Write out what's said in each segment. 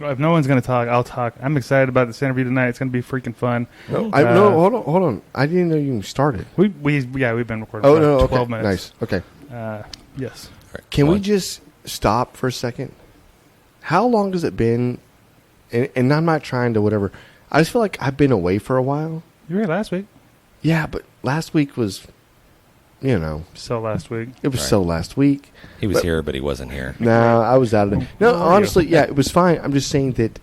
If no one's going to talk, I'll talk. I'm excited about this interview tonight. It's going to be freaking fun. No, hold on. I didn't know you started. We've been recording for 12 minutes. Nice. Okay. Yes. Right. Can we just stop for a second? How long has it been? And I'm not trying to whatever. I just feel like I've been away for a while. You were here last week. Yeah, but last week was, So last week. It was so last week. He was here, but he wasn't here. No, I was out of it. No, honestly, yeah, it was fine. I'm just saying that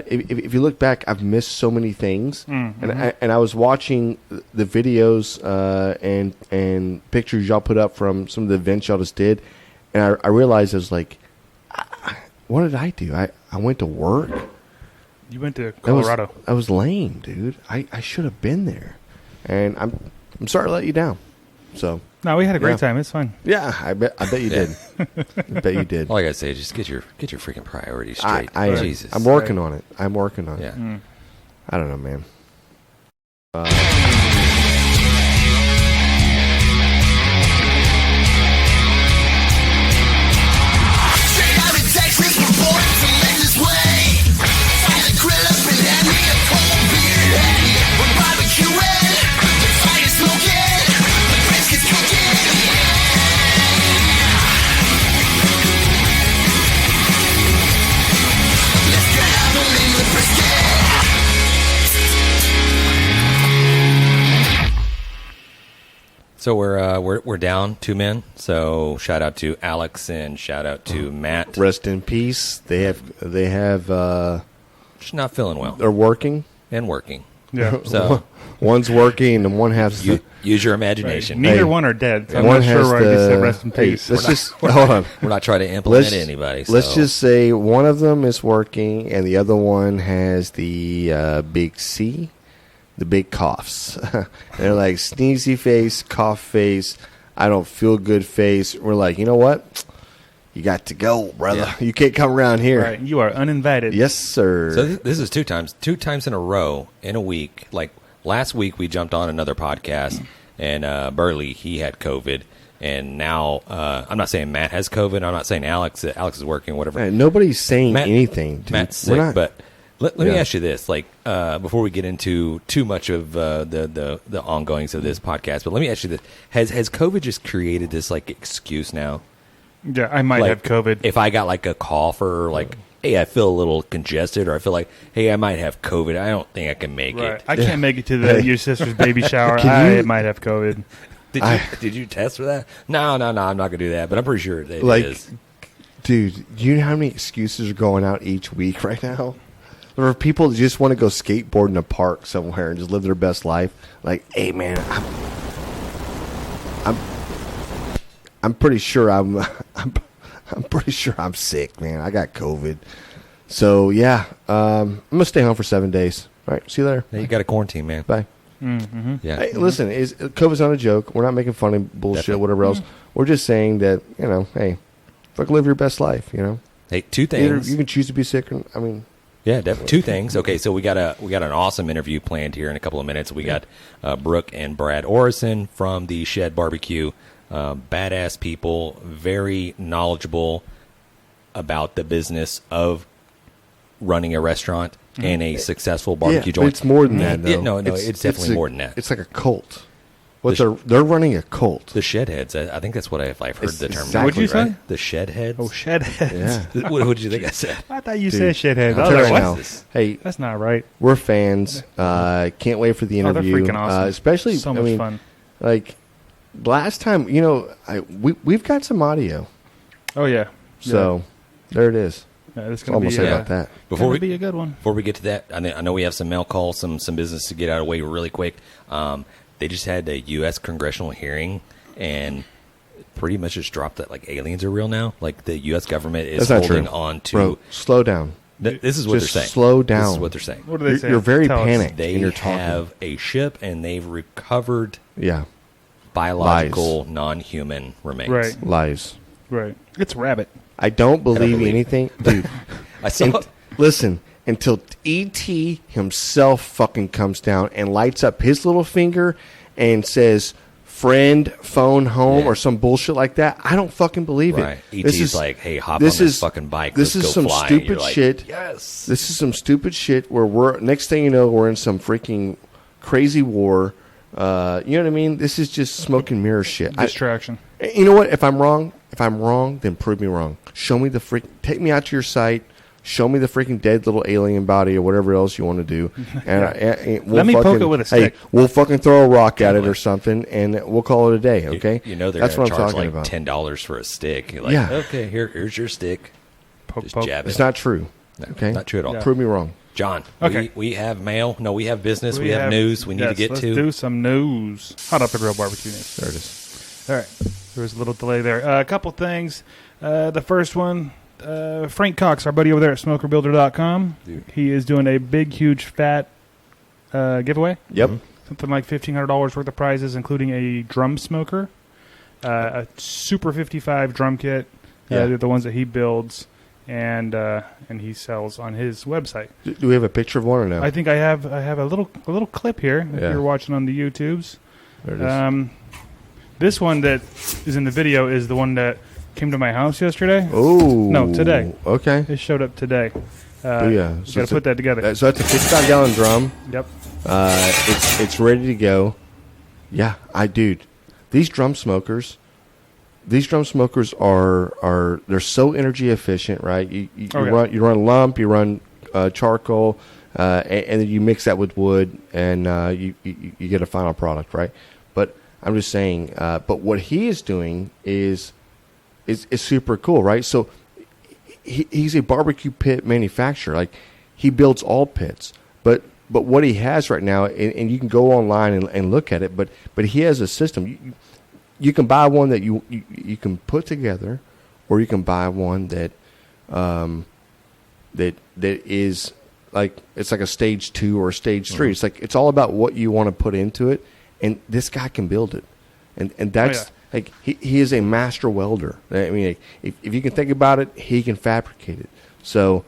if you look back, I've missed so many things. Mm-hmm. And I was watching the videos and pictures y'all put up from some of the events y'all just did. And I realized I was like, what did I do? I went to work. You went to Colorado. I was lame, dude. I should have been there. And I'm sorry to let you down. So no, we had a great time. It's fun. Yeah, I bet you did. I bet you did. All I gotta say is just get your freaking priorities straight. Jesus, I'm working on it. Yeah. I don't know, man. So we're down 2 men. So shout out to Alex and shout out to Matt. Rest in peace. They have just not feeling well. They're working. Yeah. So one's working and one has to use your imagination. Right. Neither one are dead. So I'm not sure where I just said rest in peace. Let's just hold on. We're not trying to implement anybody. So. Let's just say one of them is working and the other one has the big C. The big coughs. They're like sneezy face, cough face, I don't feel good face. We're like, you know what? You got to go, brother. Yeah. You can't come around here. Right. You are uninvited. Yes, sir. So this is 2 times in a row in a week. Like last week we jumped on another podcast and Burley, he had COVID. And now, I'm not saying Matt has COVID. I'm not saying Alex is working, whatever. Man, nobody's saying anything. Dude. Matt's sick, but let me ask you this, like before we get into too much of the ongoings of this podcast, but let me ask you this: has COVID just created this like excuse now? Yeah, I might have COVID. If I got like a cough or like, hey, I feel a little congested, or I feel like, hey, I might have COVID. I don't think I can make it. I can't make it to your sister's baby shower. I might have COVID. Did you test for that? No, I'm not gonna do that. But I'm pretty sure it is. Dude, do you know how many excuses are going out each week right now? There are people that just want to go skateboard in a park somewhere and just live their best life. Like, hey man, I'm pretty sure I'm pretty sure I'm sick, man. I got COVID. So yeah, I'm gonna stay home for 7 days. All right, see you later. Yeah, you got to quarantine, man. Bye. Mm-hmm. Yeah. Hey, listen, COVID's not a joke. We're not making fun of bullshit, Definitely. Whatever else. We're just saying that hey, fuck, live your best life. Hey, 2 things. Either you can choose to be sick, or yeah, definitely. 2 things. Okay, so we got an awesome interview planned here in a couple of minutes. We got Brooke and Brad Orison from the Shed BBQ. Badass people, very knowledgeable about the business of running a restaurant and a successful barbecue joint. It's more than that, though. No, it's definitely more than that. It's like a cult. They're running a cult. The Shed Heads. I think that's what I've heard the term. Exactly. What did you say? The Shed Heads. Oh, Shed Heads. Yeah. What did you think I said? I thought you said Shed Heads. I'll tell you right now. this? Hey, that's not right. We're fans. Can't wait for the interview. They're freaking awesome. Especially, so much fun. Like last time, we've got some audio. Oh yeah. So there it is. Yeah, it's gonna almost be about that. Before we be a good one. Before we get to that, I know we have some mail calls, some business to get out of the way really quick. They just had a U.S. congressional hearing and pretty much just dropped that like aliens are real now. Like the U.S. government is holding on to. Bro, slow down. This is what they're saying. Slow down. This is what they're saying. What are they saying? You're very Tell us. panicked. They have a ship and they've recovered biological non-human remains. Right. Lies. Right. It's rabbit. I don't believe anything, dude. I saw. Listen, until E.T. himself fucking comes down and lights up his little finger and says, friend phone home or some bullshit like that. I don't fucking believe Right. it. E.T.'s like, hey, hop on this fucking bike. This Let's is go some fly. stupid You're like, shit. Yes. This is some stupid shit where we're next thing you know we're in some freaking crazy war. You know what I mean? This is just smoke and mirror shit. Distraction. You know what? If I'm wrong, then prove me wrong. Show me take me out to your site. Show me the freaking dead little alien body or whatever else you want to do. And we'll Let me poke it with a stick. Hey, we'll fucking throw a rock at it or something, and we'll call it a day. Okay? You know they're That's going what to I'm charge talking like about. $10 for a stick. You're like, Yeah. okay, here's your stick. Just jab it. It's not true. No, Okay, not true at all. Yeah. Prove me wrong. John, Okay. we have mail. No, we have business. We have news we need to get let's to. do some news. Hot up the grill barbecue news. There it is. All right. There was a little delay there. A couple things. The first one, Frank Cox, our buddy over there at smokerbuilder.com. Dude. He is doing a big, huge, fat giveaway. Yep. Something like $1,500 worth of prizes, including a drum smoker, a Super 55 drum kit. Yeah. They're the ones that he builds and he sells on his website. Do we have a picture of one or no? I think I have a little clip here. If Yeah. you're watching on the YouTubes. There it is. This one that is in the video is the one that came to my house yesterday. Oh. No, today. Okay. It showed up today. Yeah. You So got it's to put that together. So that's a 55-gallon drum. Yep. It's ready to go. Yeah, dude. These drum smokers are they're so energy efficient, right? You run lump, you run charcoal, and then you mix that with wood, and you get a final product, right? But I'm just saying. But what he is doing is super cool, right? So he's a barbecue pit manufacturer. Like he builds all pits, but what he has right now, and you can go online and look at it, but he has a system. You can buy one that you can put together, or you can buy one that is like it's like a stage 2 or a stage 3. It's like it's all about what you want to put into it, and this guy can build it, and that's like he is a master welder. I mean, like, if you can think about it, he can fabricate it. So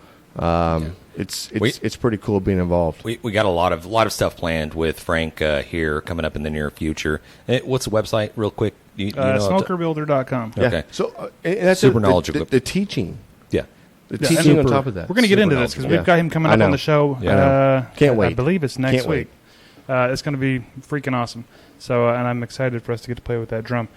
it's pretty cool being involved. We got a lot of stuff planned with Frank here coming up in the near future. What's the website, real quick? You know Smokerbuilder.com. Yeah. Okay. So and that's Super knowledgeable. The teaching. Yeah. The teaching on top of that. We're going to get Super into this because knowledgeable. we've got him coming I up on know. the show. Yeah. Can't wait. I believe it's next Can't wait. week. It's going to be freaking awesome. So, and I'm excited for us to get to play with that drum.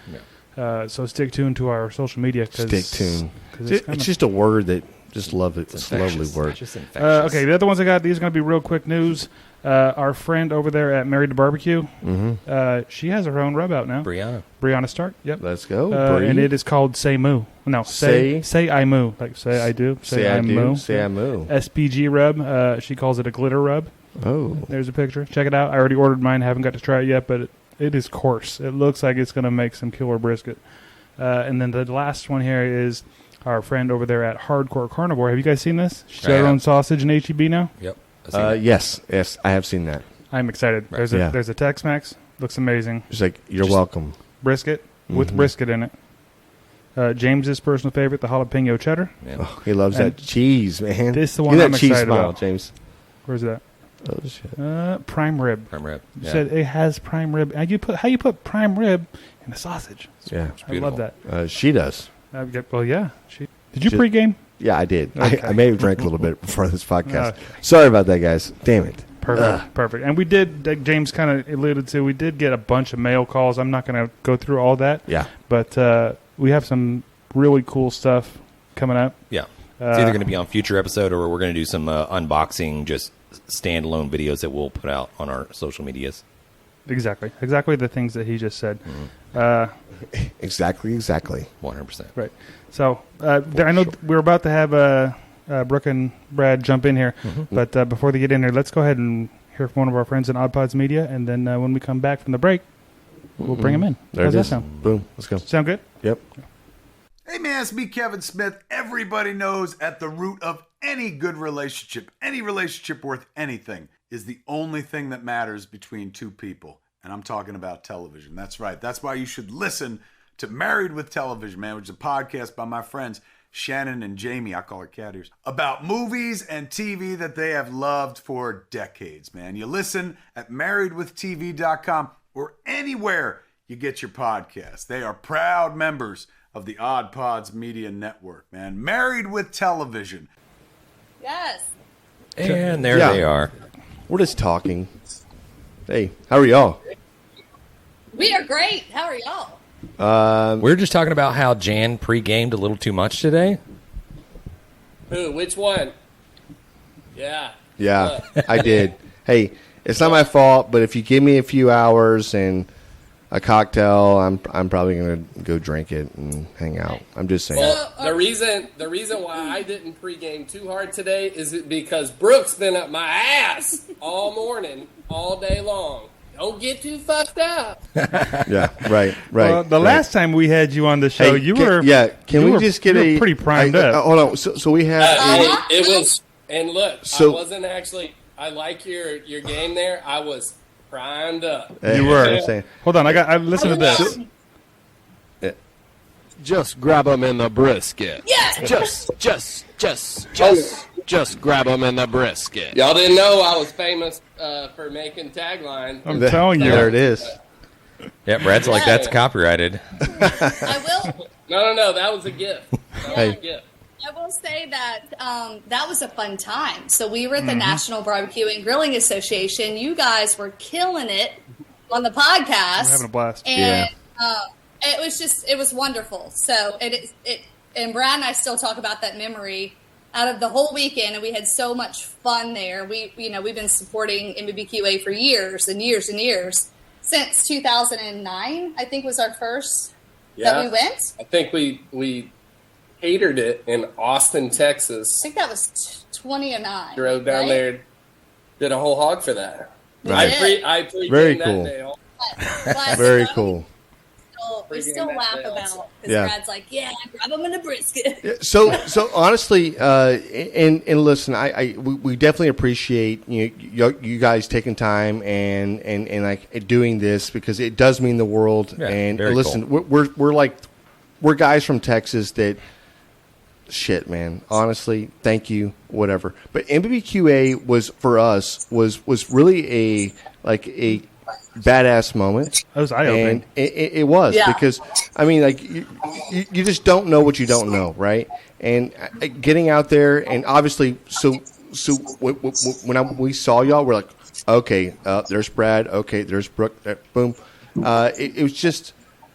Yeah. So stick tuned to our social media. Stick tuned. It's It's just a word that just love it. It's a lovely infectious. word. Just infectious. okay, the other ones I got, these are going to be real quick news. Our friend over there at Married to Barbecue, she has her own rub out now. Brianna Stark. Yep. Let's go. And it is called Say Moo. No, say I moo. Like say I do. Say I do. moo. Say I moo. SPG rub. She calls it a glitter rub. Oh. There's a picture. Check it out. I already ordered mine. Haven't got to try it yet, but it is coarse. It looks like it's going to make some killer brisket. And then the last one here is our friend over there at Hardcore Carnivore. Have you guys seen this? She's got her own sausage in HEB now. Yep. Yes, I have seen that. I'm excited. Right. There's a Tex-Mex. Looks amazing. It's like you're welcome. Brisket with brisket in it. James's personal favorite, the jalapeno cheddar. Yeah. Oh, he loves that cheese, man. This is the one Give I'm that cheese excited smile, about. James. Where's that? Oh shit. Prime rib. Prime rib. You Yeah. said it has prime rib. How you put prime rib in a sausage? Yeah. I love that. She does. Well, yeah. Did you pregame? Yeah, I did. Okay. I may have drank a little bit before this podcast. Okay. Sorry about that, guys. Damn it. Perfect. And we did, like James kind of alluded to, we did get a bunch of mail calls. I'm not going to go through all that. Yeah. But we have some really cool stuff coming up. Yeah. It's either going to be on future episode or we're going to do some unboxing, just standalone videos that we'll put out on our social medias. Exactly the things that he just said. Exactly. 100%. Right. So I know we're about to have Brooke and Brad jump in here, but before they get in here, let's go ahead and hear from one of our friends in Oddpods Media, and then when we come back from the break, we'll bring them in. There How's it that is. sound? Boom. Let's go. Sound good? Yep. Hey man, it's me, Kevin Smith. Everybody knows at the root of any good relationship, any relationship worth anything, is the only thing that matters between two people. And I'm talking about television. That's right. That's why you should listen to Married with Television, man, which is a podcast by my friends Shannon and Jamie, I call her cat ears, about movies and TV that they have loved for decades, man. You listen at marriedwithtv.com or anywhere you get your podcast. They are proud members of the Oddpods Media Network, man. Married with television. Yes. And there Yeah. they are. We're just talking. Hey, how are y'all? We are great. How are y'all? We were just talking about how Jan pre-gamed a little too much today. Who? Which one? Yeah. Yeah, I did. Hey, it's not my fault, but if you give me a few hours and a cocktail, I'm probably gonna go drink it and hang out. I'm just saying. Well, the reason why I didn't pregame too hard today is because Brooke's been up my ass all morning, all day long. Don't get too fucked up. Yeah, right. Well, the last time we had you on the show, Hey, can we just get you were pretty primed up. Hold on. So we have. It was, and look, So- I wasn't actually. I like your game there. I was primed up. You were. I'm saying. Hold on, I listen to this. Just grab them in the brisket. Yes. Just grab them in the brisket. Y'all didn't know I was famous for making taglines. I'm telling you. There it is. Yeah, Brad's like, that's copyrighted. I will. No, that was a gift. That was a gift. I will say that that was a fun time. So we were at the National Barbecue and Grilling Association. You guys were killing it on the podcast. We're having a blast. And it was wonderful. So and Brad and I still talk about that memory out of the whole weekend, and we had so much fun there. We've been supporting NBBQA for years and years and years. Since 2009, I think was our first that we went. I think we catered it in Austin, Texas. I think that was 2009. Drove down there, did a whole hog for that. Right. I pre Very that cool. day. Very cool. We still laugh about because Yeah. Brad's like, grab them in a brisket. So honestly, and listen, we definitely appreciate you guys taking time and like doing this because it does mean the world. Yeah, and very listen, cool. we're guys from Texas that. Shit, man. Honestly, thank you. Whatever. But NBBQA was for us was really a badass moment. That was eye-opening. And it was because I mean, like you just don't know what you don't know, right? And getting out there and obviously, so when we saw y'all, we're like, okay, there's Brad. Okay, there's Brooke. Boom. It was just.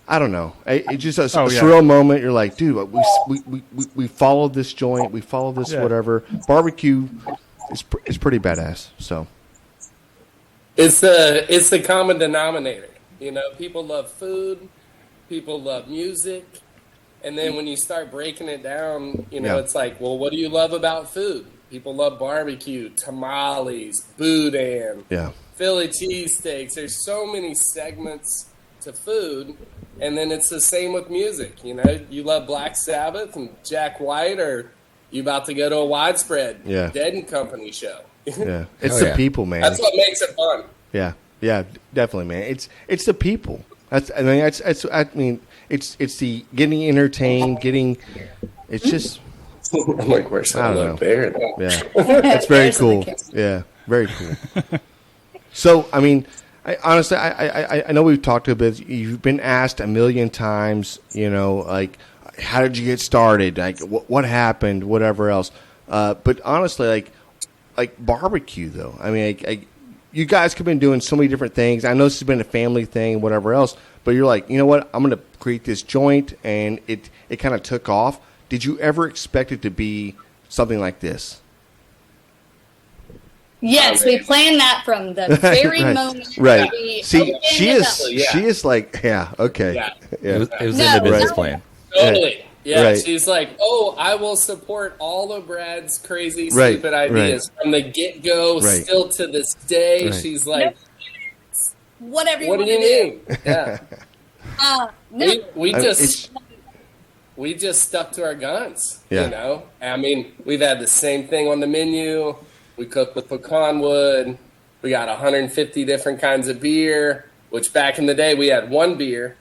I don't know. It's just a surreal moment. You're like, dude, we followed this joint. We followed this whatever. Barbecue is pretty badass. So It's the common denominator. People love food, people love music, and then when you start breaking it down, it's like, well, what do you love about food? People love barbecue, tamales, boudin, Philly cheesesteaks. There's so many segments to food. And then it's the same with music. You love Black Sabbath and Jack White, or you about to go to a widespread Dead and Company show. yeah, it's the people, man. That's what makes it fun. Yeah, definitely, man. It's the people. It's the getting entertained, getting. It's just. I'm like, where's that little bear? Yeah, it's very cool. Yeah, very cool. So, I mean. Honestly, I know we've talked a bit. You've been asked a million times, like, how did you get started? Like, what happened? Whatever else. But honestly, like barbecue, though. I mean, you guys have been doing so many different things. I know this has been a family thing, whatever else. But you're like, you know what? I'm going to create this joint, and it kind of took off. Did you ever expect it to be something like this? Yes, we planned that from the very moment. Right. We See, she opened is like, okay. Yeah. It was in the business plan. Totally. Yeah, Right. She's like, I will support all of Brad's crazy, stupid ideas from the get-go, still to this day. Right. She's like, whatever you what do want to you do. mean? Yeah. No, We just stuck to our guns, Yeah. I mean, we've had the same thing on the menu. We cook with pecan wood. We got 150 different kinds of beer, which back in the day we had one beer.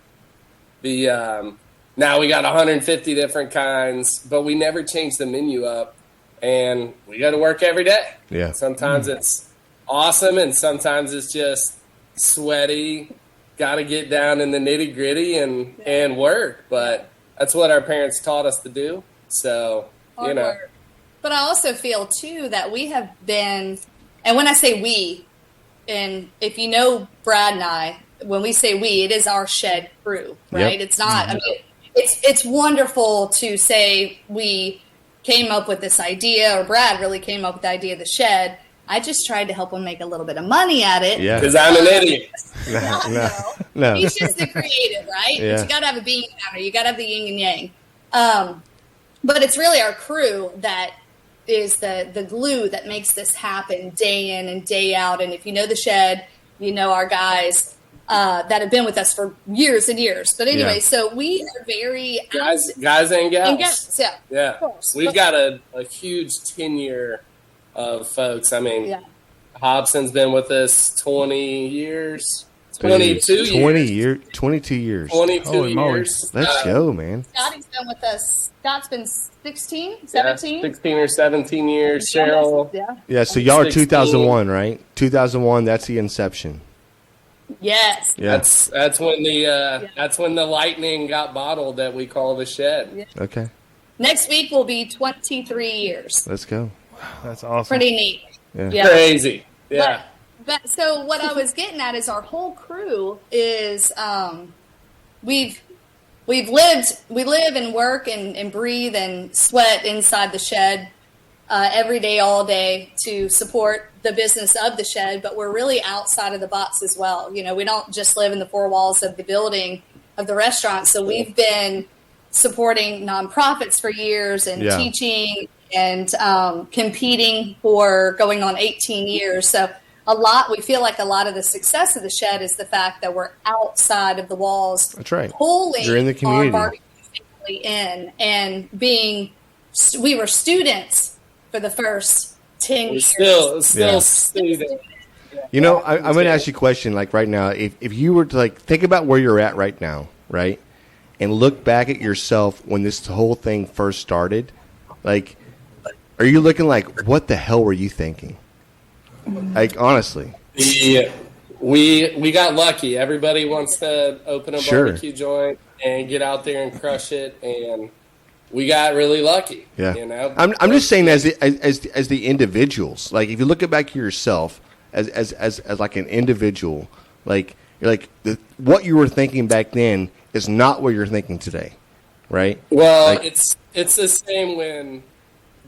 Now we got 150 different kinds, but we never changed the menu up, and we go to work every day. Yeah. Sometimes it's awesome, and sometimes it's just sweaty, got to get down in the nitty gritty and work. But that's what our parents taught us to do. So, Hard work. But I also feel too that we have been, and when I say we, and if you know Brad and I, when we say we, it is our Shed crew, right? Yep. It's not, I mean, it's wonderful to say we came up with this idea, or Brad really came up with the idea of the Shed. I just tried to help him make a little bit of money at it. Yeah. Because I'm an idiot. No. He's just the creative, right? Yeah. But you got to have a being counter. You got to have the yin and yang. But it's really our crew that is the glue that makes this happen day in and day out. And if you know the Shed, you know our guys that have been with us for years and years. But anyway, so we are very guys and gals. Yeah, of course. We've got a huge tenure of folks. I mean, Hobson's been with us 20 years. 22 years. 22 years. 22 Holy moly. years. Let's go, man. Scotty's been with us. Scott's been 16, 17. 16 or 17 years. Cheryl. Yeah, so y'all are 16. 2001, right? 2001, that's the inception. Yes. Yeah. That's when the lightning got bottled that we call the Shed. Yeah. Okay. Next week will be 23 years. Let's go. That's awesome. Pretty neat. Yeah. Crazy. Yeah. But so what I was getting at is our whole crew is we live and work and breathe and sweat inside the Shed every day, all day to support the business of the Shed, but we're really outside of the box as well. You know, we don't just live in the four walls of the building of the restaurant. So we've been supporting nonprofits for years and teaching and competing for going on 18 years. So we feel like a lot of the success of the Shed is the fact that we're outside of the walls. That's right. Pulling You're in the community. our barbecue family in and we were students for the first 10 years. Still students. You know, I'm going to ask you a question, like right now. If you were to like think about where you're at right now, right, and look back at yourself when this whole thing first started, like, are you looking like, what the hell were you thinking? Like, honestly. Yeah, we got lucky. Everybody wants to open a barbecue joint and get out there and crush it, and we got really lucky. Yeah, you know. I'm just saying as the individuals. Like, if you look back to yourself as like an individual, like you're like what you were thinking back then is not what you're thinking today, right? Well, like, it's the same when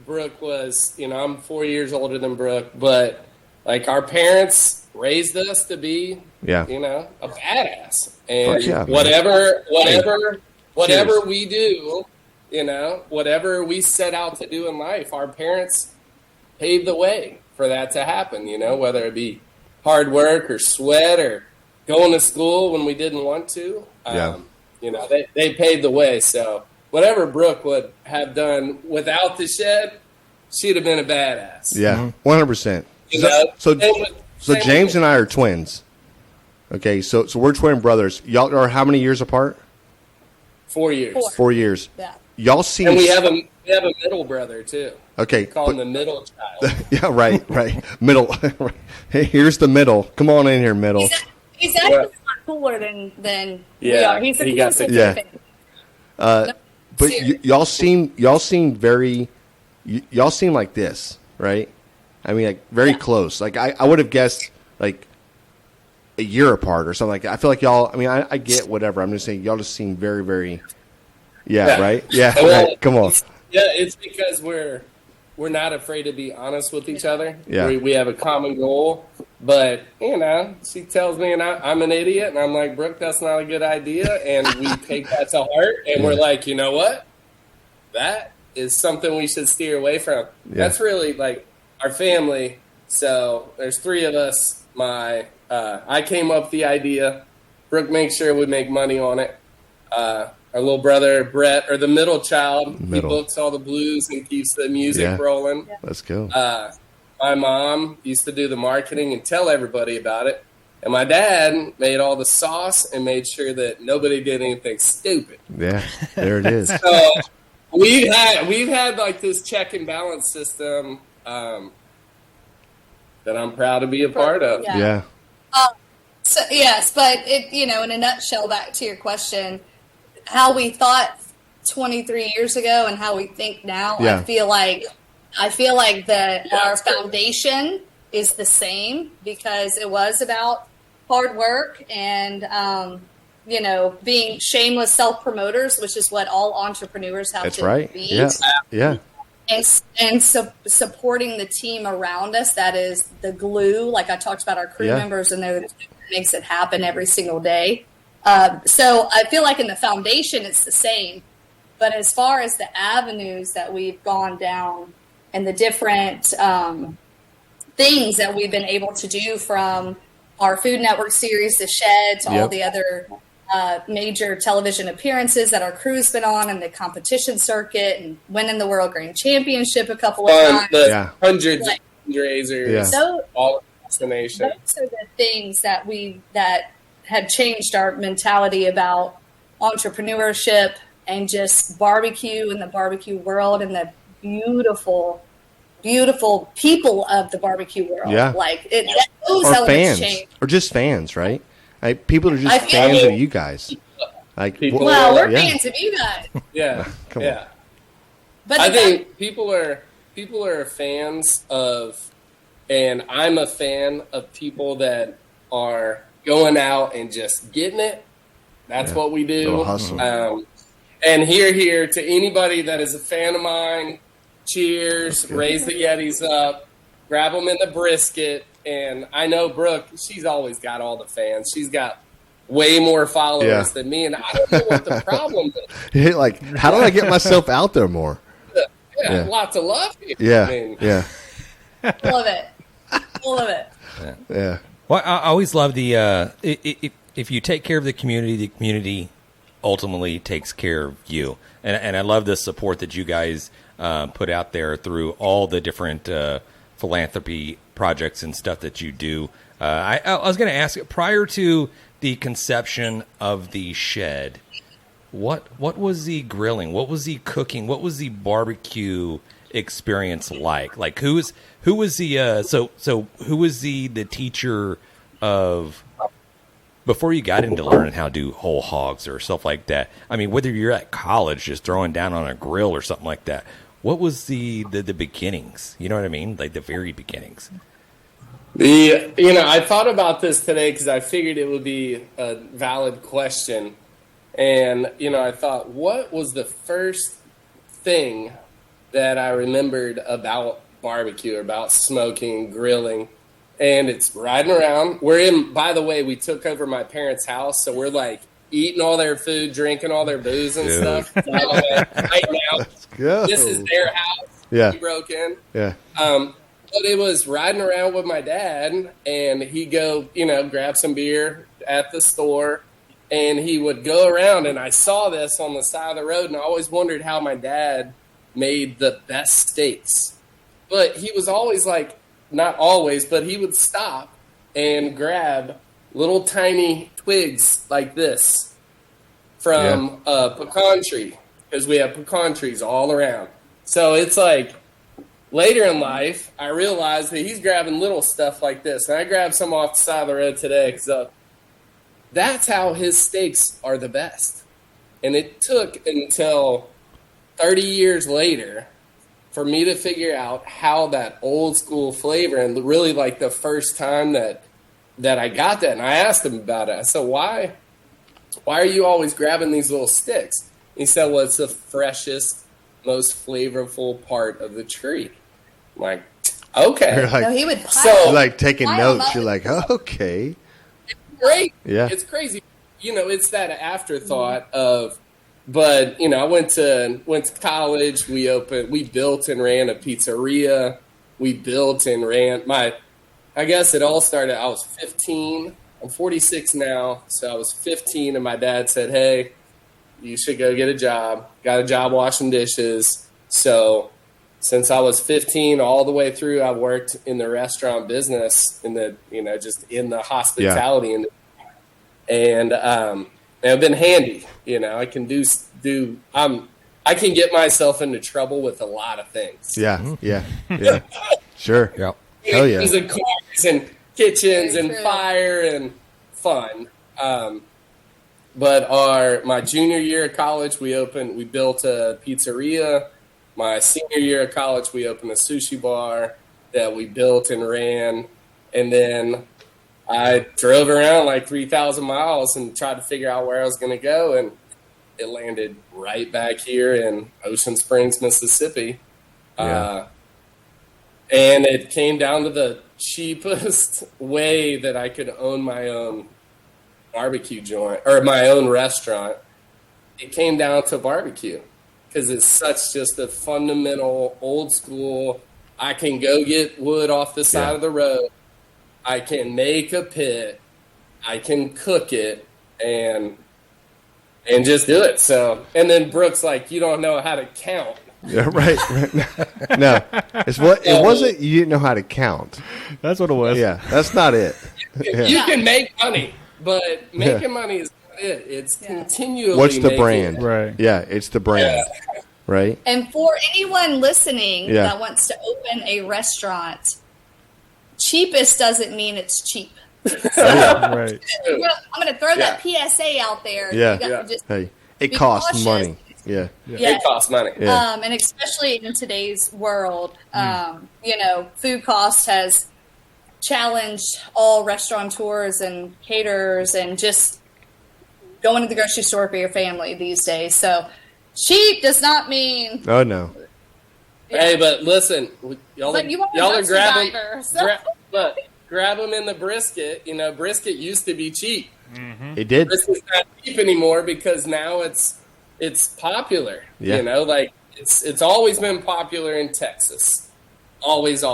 Brooke was. You know, I'm 4 years older than Brooke, but like our parents raised us to be, you know, a badass, and whatever we do, you know, whatever we set out to do in life, our parents paved the way for that to happen, you know, whether it be hard work or sweat or going to school when we didn't want to. You know, they paved the way. So whatever Brooke would have done without the Shed, she'd have been a badass. Yeah, 100%. You know? So James and I are twins. Okay, so we're twin brothers. Y'all are how many years apart? 4 years. 4 years. Yeah. Y'all see. And we have a middle brother too. Okay, we call him the middle child. Yeah, right. Middle. Hey, here's the middle. Come on in here, middle. He's actually a lot cooler than we are. He's the coolest kid. But y'all seem very. Y'all seem like this, right? I mean, like very close. Like I would have guessed like a year apart or something like that. I feel like y'all. I mean, I get whatever. I'm just saying y'all just seem very, very. Yeah. Right. Yeah. Well, right. Come on. It's because we're not afraid to be honest with each other. Yeah. We have a common goal, but you know, she tells me, and I'm an idiot, and I'm like, Brooke, that's not a good idea, and we take that to heart, and we're like, you know what, that is something we should steer away from. Yeah. That's really like our family. So there's three of us. I came up with the idea. Brooke makes sure we make money on it. Our little brother, Brett, or the middle child, he books all the blues and keeps the music rolling. Yeah. Let's go. My mom used to do the marketing and tell everybody about it. And my dad made all the sauce and made sure that nobody did anything stupid. Yeah, there it is. So we've had like this check and balance system that I'm proud to be a part of. Yeah. So yes, but it, in a nutshell, back to your question, how we thought 23 years ago and how we think now, I feel like our foundation is the same, because it was about hard work and, being shameless self-promoters, which is what all entrepreneurs have to be. Yeah. And supporting the team around us, that is the glue. Like I talked about, our crew members, and they're the glue that makes it happen every single day. So I feel like in the foundation, it's the same. But as far as the avenues that we've gone down and the different things that we've been able to do, from our Food Network series, The Shed, to all the other major television appearances that our crew's been on, and the competition circuit, and winning the World Grand Championship a couple of times. Hundreds of fundraisers, all destination. Those are the things that have changed our mentality about entrepreneurship and just barbecue and the barbecue world and the beautiful people of the barbecue world. Yeah. Like those or elements fans, change. or just fans, right? People are just fans of you guys. Like, we're fans of you guys. Yeah, Come on. But I think people are fans of, and I'm a fan of people that are going out and just getting it. That's what we do. Little hustle. And here to anybody that is a fan of mine, cheers, raise the Yetis up, grab them in the brisket. And I know Brooke, she's always got all the fans. She's got way more followers than me, and I don't know what the problem is. Like, how do I get myself out there more? Lots of love here. Yeah. Full of it. Yeah. Well, I always love the if you take care of the community ultimately takes care of you. And I love the support that you guys put out there through all the different philanthropy projects and stuff that you do. I was going to ask, prior to the conception of the Shed, what was the grilling? What was the cooking? What was the barbecue experience like? Like who was the who was the teacher of, before you got into learning how to do whole hogs or stuff like that? I mean, whether you're at college just throwing down on a grill or something like that, what was the beginnings? You know what I mean? Like the very beginnings. I thought about this today because I figured it would be a valid question. And, I thought, what was the first thing that I remembered about barbecue, about smoking, grilling? And it's riding around. By the way, we took over my parents' house, so we're like eating all their food, drinking all their booze and stuff. Right now, this is their house. Yeah. We broke in. Yeah. But it was riding around with my dad, and he'd go, grab some beer at the store, and he would go around, and I saw this on the side of the road, and I always wondered how my dad made the best steaks. But he was always like, not always, but he would stop and grab little tiny twigs like this from a pecan tree, because we have pecan trees all around. So it's like, later in life, I realized that he's grabbing little stuff like this. And I grabbed some off the side of the road today. So that's how his steaks are the best. And it took until 30 years later for me to figure out how that old school flavor, and really like the first time that I got that. And I asked him about it. I said, why are you always grabbing these little sticks? He said, well, it's the freshest, most flavorful part of the tree. I'm like, okay. Like, he would you're like taking notes. You're like, okay. It's great. Yeah. It's crazy. It's that afterthought of, but I went to college. We built and ran a pizzeria. We built and ran I guess it all started, I was 15. I'm 46 now. So I was 15 and my dad said, hey, you should go get a job. Got a job washing dishes. So since I was 15 all the way through, I worked in the restaurant business, in the, just in the hospitality industry. And I've been handy. I can I can get myself into trouble with a lot of things. Yeah. Sure. Yep. Hell yeah. And cars and kitchens and fire and fun. But my junior year of college, we built a pizzeria. My senior year of college, we opened a sushi bar that we built and ran. And then I drove around like 3,000 miles and tried to figure out where I was going to go. And it landed right back here in Ocean Springs, Mississippi. Yeah. And it came down to the cheapest way that I could own my own barbecue joint or my own restaurant. It came down to barbecue because it's such just a fundamental old school. I can go get wood off the side of the road. I can make a pit. I can cook it and just do it. So, and then Brooke's like, you don't know how to count. Yeah, right. No, it wasn't. You didn't know how to count. That's what it was. Yeah, that's not it. You can make money, but making money is not it. It's continually. What's the brand? Right. Yeah, it's the brand. Yeah. Right. And for anyone listening that wants to open a restaurant, cheapest doesn't mean it's cheap. Right. I'm going to throw that PSA out there. Yeah. Hey, it costs cautious. money. Yeah. It costs money. Yeah. And especially in today's world, food cost has challenged all restaurateurs and caterers and just going to the grocery store for your family these days. So cheap does not mean. Oh no. Hey, but listen, y'all are grabbing. Grab them in the brisket. You know, brisket used to be cheap. Mm-hmm. It did. Brisket's not cheap anymore because now it's popular. Yeah. You know, like it's always been popular in Texas. Always.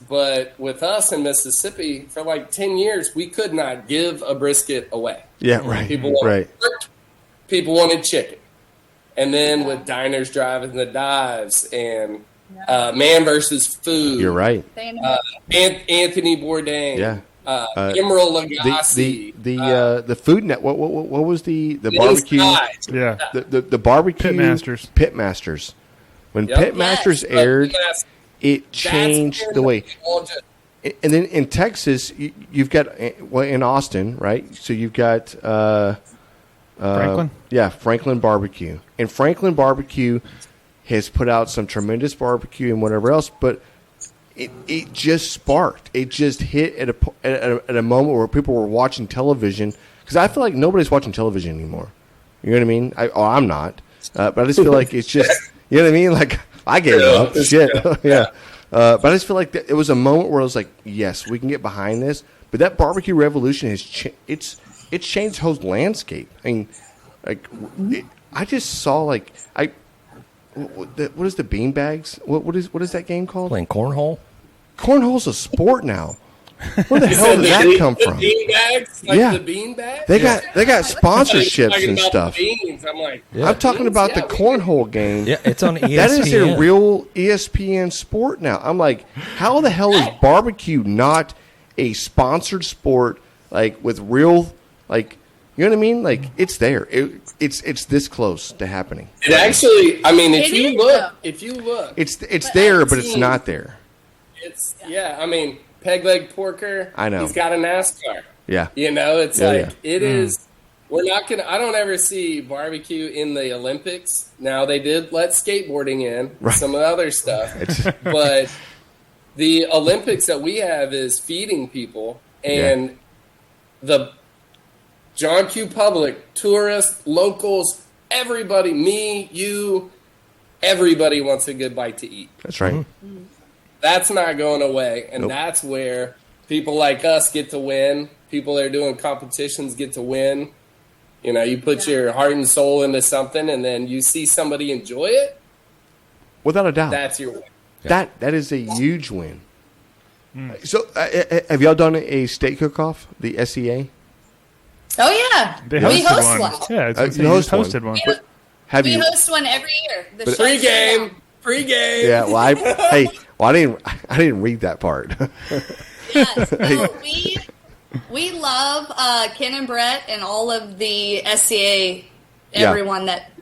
But with us in Mississippi, for like 10 years, we could not give a brisket away. Yeah, right. People wanted chicken. And then with diners driving the dives and Man versus Food. You're right. Anthony Bourdain. Yeah. Emerald Lagasse. The food net. What was the barbecue? Yeah. The barbecue Pitmasters. When Pitmasters aired, it changed the way. And then in Texas, you've got in Austin, right? So you've got Franklin. Yeah, Franklin Barbecue, and Franklin Barbecue has put out some tremendous barbecue and whatever else, but it just sparked. It just hit at a moment where people were watching television, because I feel like nobody's watching television anymore. You know what I mean? I'm not, but I just feel like it's just, you know what I mean? Like I gave up. Shit, yeah. But I just feel like it was a moment where I was like, yes, we can get behind this. But that barbecue revolution has it's changed the whole landscape. I mean, I just saw what is the beanbags? What is that game called? Playing cornhole. Cornhole's a sport now. Where the hell did that come from? The beanbags, the beanbags. They got sponsorships and stuff. I'm like, I'm talking about the cornhole game. Yeah, it's on ESPN. That is a real ESPN sport now. I'm like, how the hell is barbecue not a sponsored sport? Like with real, like, you know what I mean? Like it's there. It's this close to happening. It actually, I mean, if you look, it's there, but it's not there. I mean, Peg Leg Porker. I know. He's got a NASCAR. Yeah. You know, it's it is. We're not gonna. I don't ever see barbecue in the Olympics. Now they did let skateboarding in, some of the other stuff, but the Olympics that we have is feeding people, and the John Q. Public, tourists, locals, everybody, me, you, everybody wants a good bite to eat. That's right. Mm-hmm. That's not going away, and that's where people like us get to win. People that are doing competitions get to win. You know, you put your heart and soul into something, and then you see somebody enjoy it. Without a doubt. That's your win. That is a huge win. So, have y'all done a state cook-off, the SEA? Oh, yeah. We host one. Yeah, you hosted one. We host one every year. The Pre-game. Yeah, well, I didn't read that part. Yes. So we love Ken and Brett and all of the SCA, everyone that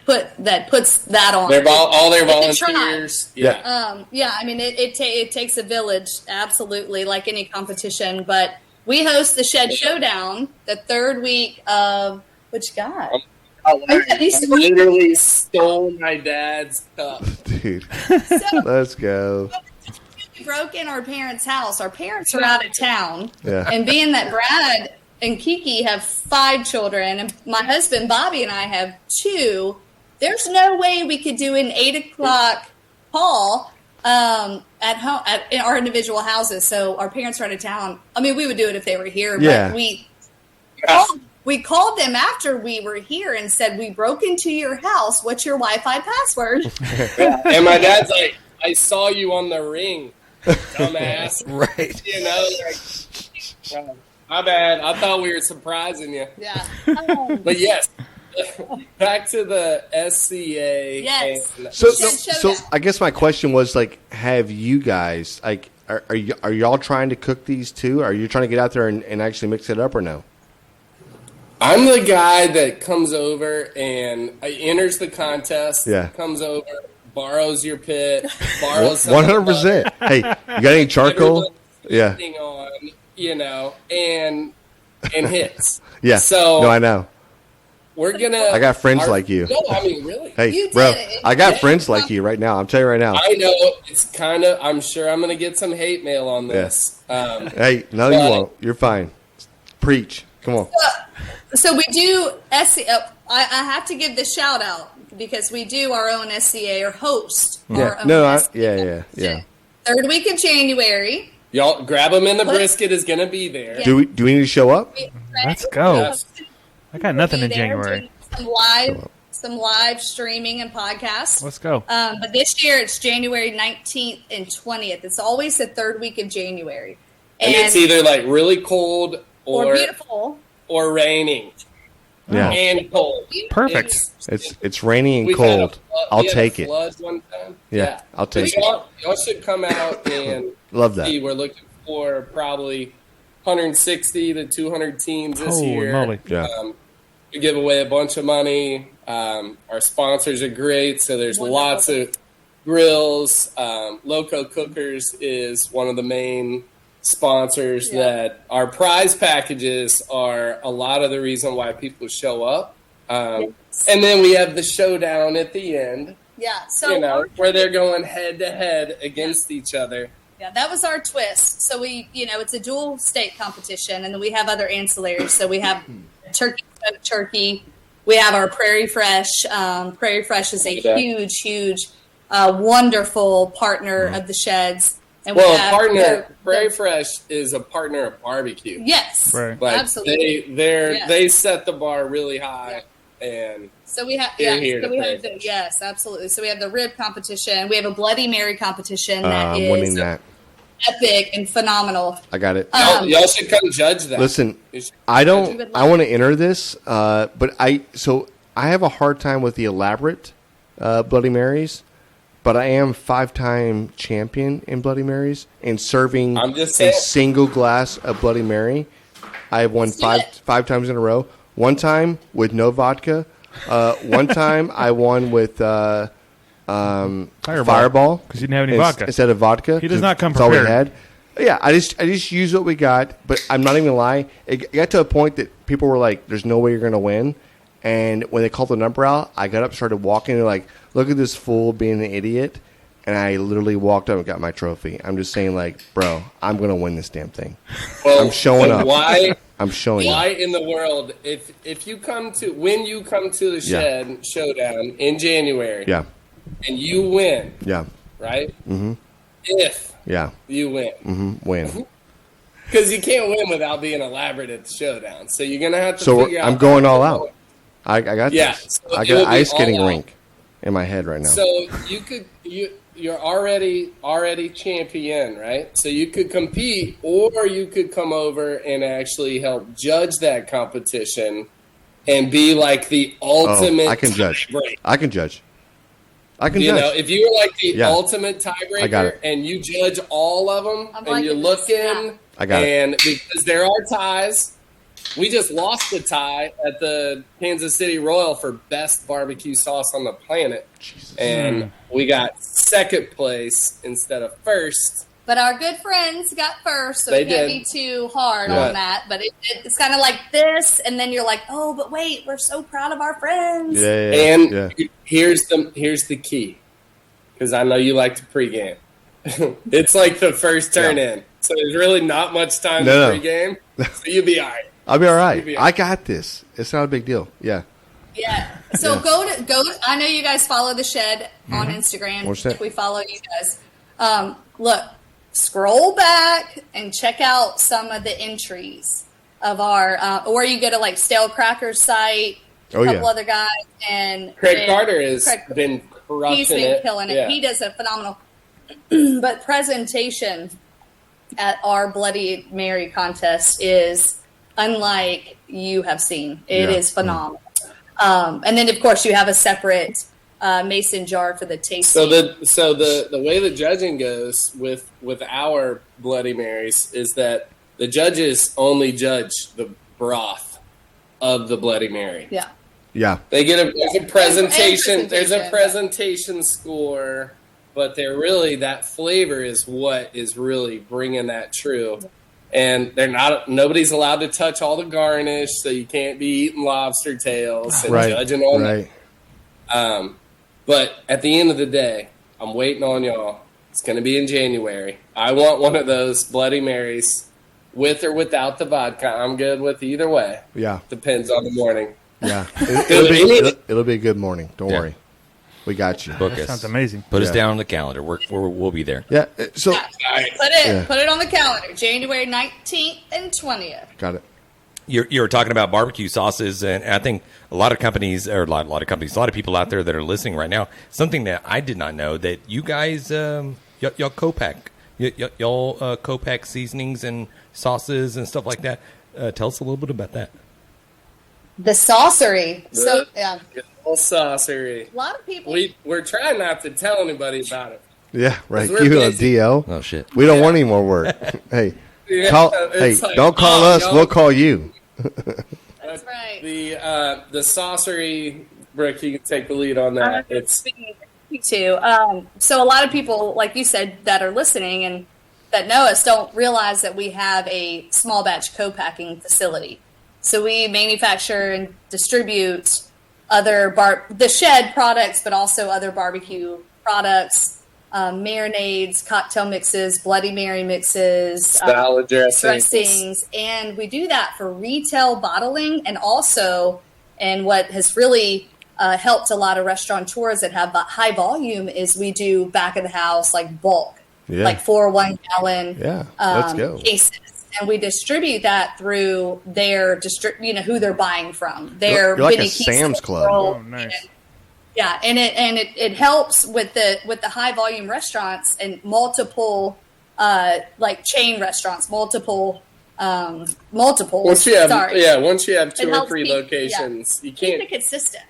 puts that on. All their volunteers. Yeah. I mean, it takes a village, absolutely, like any competition. But we host the Shed Showdown the third week of which guy? I literally stole my dad's cup. Dude, So, let's go. we broke in our parents' house. Our parents are out of town. Yeah. And being that Brad and Kiki have 5 children, and my husband Bobby and I have 2, there's no way we could do an 8 o'clock call at home in our individual houses. So our parents are out of town. I mean, we would do it if they were here, Yeah. but we called them after we were here and said, we broke into your house. What's your Wi-Fi password? And my dad's like, I saw you on the ring, dumbass. Right. You know, like, my bad. I thought we were surprising you. Yeah. But yes, back to the SCA. Yes. And So I guess my question was like, have you guys like are y'all trying to cook these too? Are you trying to get out there and actually mix it up or no? I'm the guy that comes over and enters the contest. Yeah. Comes over, borrows your pit, borrows some 100%. Hey, you got any charcoal? Yeah. on, you know, and hits. Yeah. So no, I know. we're gonna. I got friends like you. No, I mean really. Hey, You bro, did it. I got friends like you right now. I'm telling you right now. I know it's kind of. I'm sure I'm gonna get some hate mail on this. Hey, no, you won't. You're fine. Preach. Come on. So we do SCA. I have to give the shout out because we do our own SCA or host our Yeah. own No, SCA. yeah. Third week of January. Y'all grab them in the brisket is gonna be there. Yeah. Do we need to show up? Let's go. Yes. I got nothing Be in there January. doing some live streaming and podcasts. Let's go. But this year it's January 19th and 20th. It's always the third week of January. And it's either like really cold or beautiful. or raining Yeah. and cold. Perfect. It's rainy and We've had cold. a I'll we had take a it. flood one time. Yeah, I'll take it. Y'all should come out and Love that. see. We're looking for probably 160 to 200 teams this Holy year. moly. Yeah. We give away a bunch of money. Our sponsors are great, so there's Wonderful. lots of grills. Loco Cookers is one of the main sponsors that our prize packages are a lot of the reason why people show up. And then we have the showdown at the end, Yeah. So you know, where they're going head to head against each other. yeah, that was our twist. So we, it's a dual state competition, and then we have other ancillaries. So we have smoked turkey. We have our Prairie Fresh. Prairie Fresh is a huge, wonderful partner of the Sheds. And we Well, have Prairie Fresh is a partner of barbecue. Yes, Right. Like absolutely. they set the bar really high, and So we have, They're here so to we pray have for us. yes, absolutely. So we have the rib competition. We have a Bloody Mary competition that I'm winning is that. epic and phenomenal. I got it. y'all should come judge that. Listen, You should- I We don't. would I love want to enter this, but I have a hard time with the elaborate Bloody Marys, but I am 5-time champion in Bloody Marys and serving I'm just a saying. single glass of Bloody Mary. I have won Let's do it. five times in a row. One time with no vodka. One time I won with Fireball because you didn't have any vodka. instead of vodka. He does not come That's all we prepared. had. Yeah, I just use what we got, but I'm not even gonna lie. It got to a point that people were like, "There's no way you're gonna win." And when they called the number out, I got up, started walking, and they're like, "Look at this fool being an idiot." And I literally walked up and got my trophy. I'm just saying, like, bro, I'm gonna win this damn thing. Well, I'm showing so up. Why? I'm showing Why up. in the world, if you come to the Shed Showdown in January, Yeah, and you win, yeah, right? Mm-hmm. If yeah. you win, Win. because you can't win without being elaborate at the Showdown, so you're gonna have to So figure out. I'm going all out. I got Yeah, this. so I it will got be ice skating all out. rink in my head right now. So you're already champion, right? So you could compete, or you could come over and actually help judge that competition and be like the ultimate. I can judge. tiebreaker. I can judge. I can You judge. know, if you were like the Yeah. ultimate I got tiebreaker it. and you judge all of them I'm and liking you're this, looking, yeah. I got it. and because there are ties, we just lost the tie at the Kansas City Royal for best barbecue sauce on the planet, and we got second place instead of first. But our good friends got first, so They we can't did. be too hard Yeah. on that. But it's kind of like this, and then you're like, oh, but wait, we're so proud of our friends. And here's the key, because I know you like to pregame. It's like the first turn in, so there's really not much time to pregame. So you'll be all right. I'll be all right. I got this. It's not a big deal. Yeah. Yeah. So go to. I know you guys follow the Shed on Instagram. What's that? We follow you guys. Look, scroll back and check out some of the entries of our, or you go to like Stale Cracker's site. A couple other guys, and Craig Carter has been crushing He's been it. killing it. Yeah. He does a phenomenal. But presentation at our Bloody Mary contest is unlike you have seen. It is phenomenal. And then, of course, you have a separate mason jar for the tasting. So the way the judging goes with our Bloody Marys is that the judges only judge the broth of the Bloody Mary. Yeah. Yeah. They get there's a presentation. There's a presentation. presentation score, but they're really that flavor is what is really bringing that true. And nobody's allowed to touch all the garnish, so you can't be eating lobster tails and judging on that. But at the end of the day, I'm waiting on y'all. It's going to be in January. I want one of those Bloody Marys with or without the vodka. I'm good with either way. Yeah. Depends on the morning. Yeah. It'll be a good morning. Don't worry. We got you. Book That us. sounds amazing. Put us down on the calendar. We'll be there. Yeah. So Put it on the calendar. January 19th and 20th. got it. You were talking about barbecue sauces, and I think a lot of companies, or a lot of people out there that are listening right now, something that I did not know, that you guys, y'all co-pack. Y'all co-pack seasonings and sauces and stuff like that. Tell us a little bit about that. The saucery. So, yeah. Good old saucery. A lot of people. We're trying not to tell anybody about it. Yeah, right. We're Keep it on busy. DL. Oh, shit. We don't want any more work. Hey, Yeah, hey, like, don't call us. y'all- We'll call you. That's right. The saucery, Brooke, you can take the lead on that. It's Me too. So a lot of people, like you said, that are listening and that know us don't realize that we have a small batch co-packing facility. So we manufacture and distribute the Shed products, but also other barbecue products, marinades, cocktail mixes, Bloody Mary mixes, salad dressings, and we do that for retail bottling and also, and what has really helped a lot of restaurateurs that have high volume is we do back of the house like bulk, like 4 1 gallon let's go. cases. And we distribute that through their who they're buying from. Their You're like a Vinny Keith Sam's Club. Oh, nice. Yeah, and it helps with the high volume restaurants and multiple like chain restaurants, multiple. Once you have 2 or helps 3 keep- locations, you Keep can't it consistent.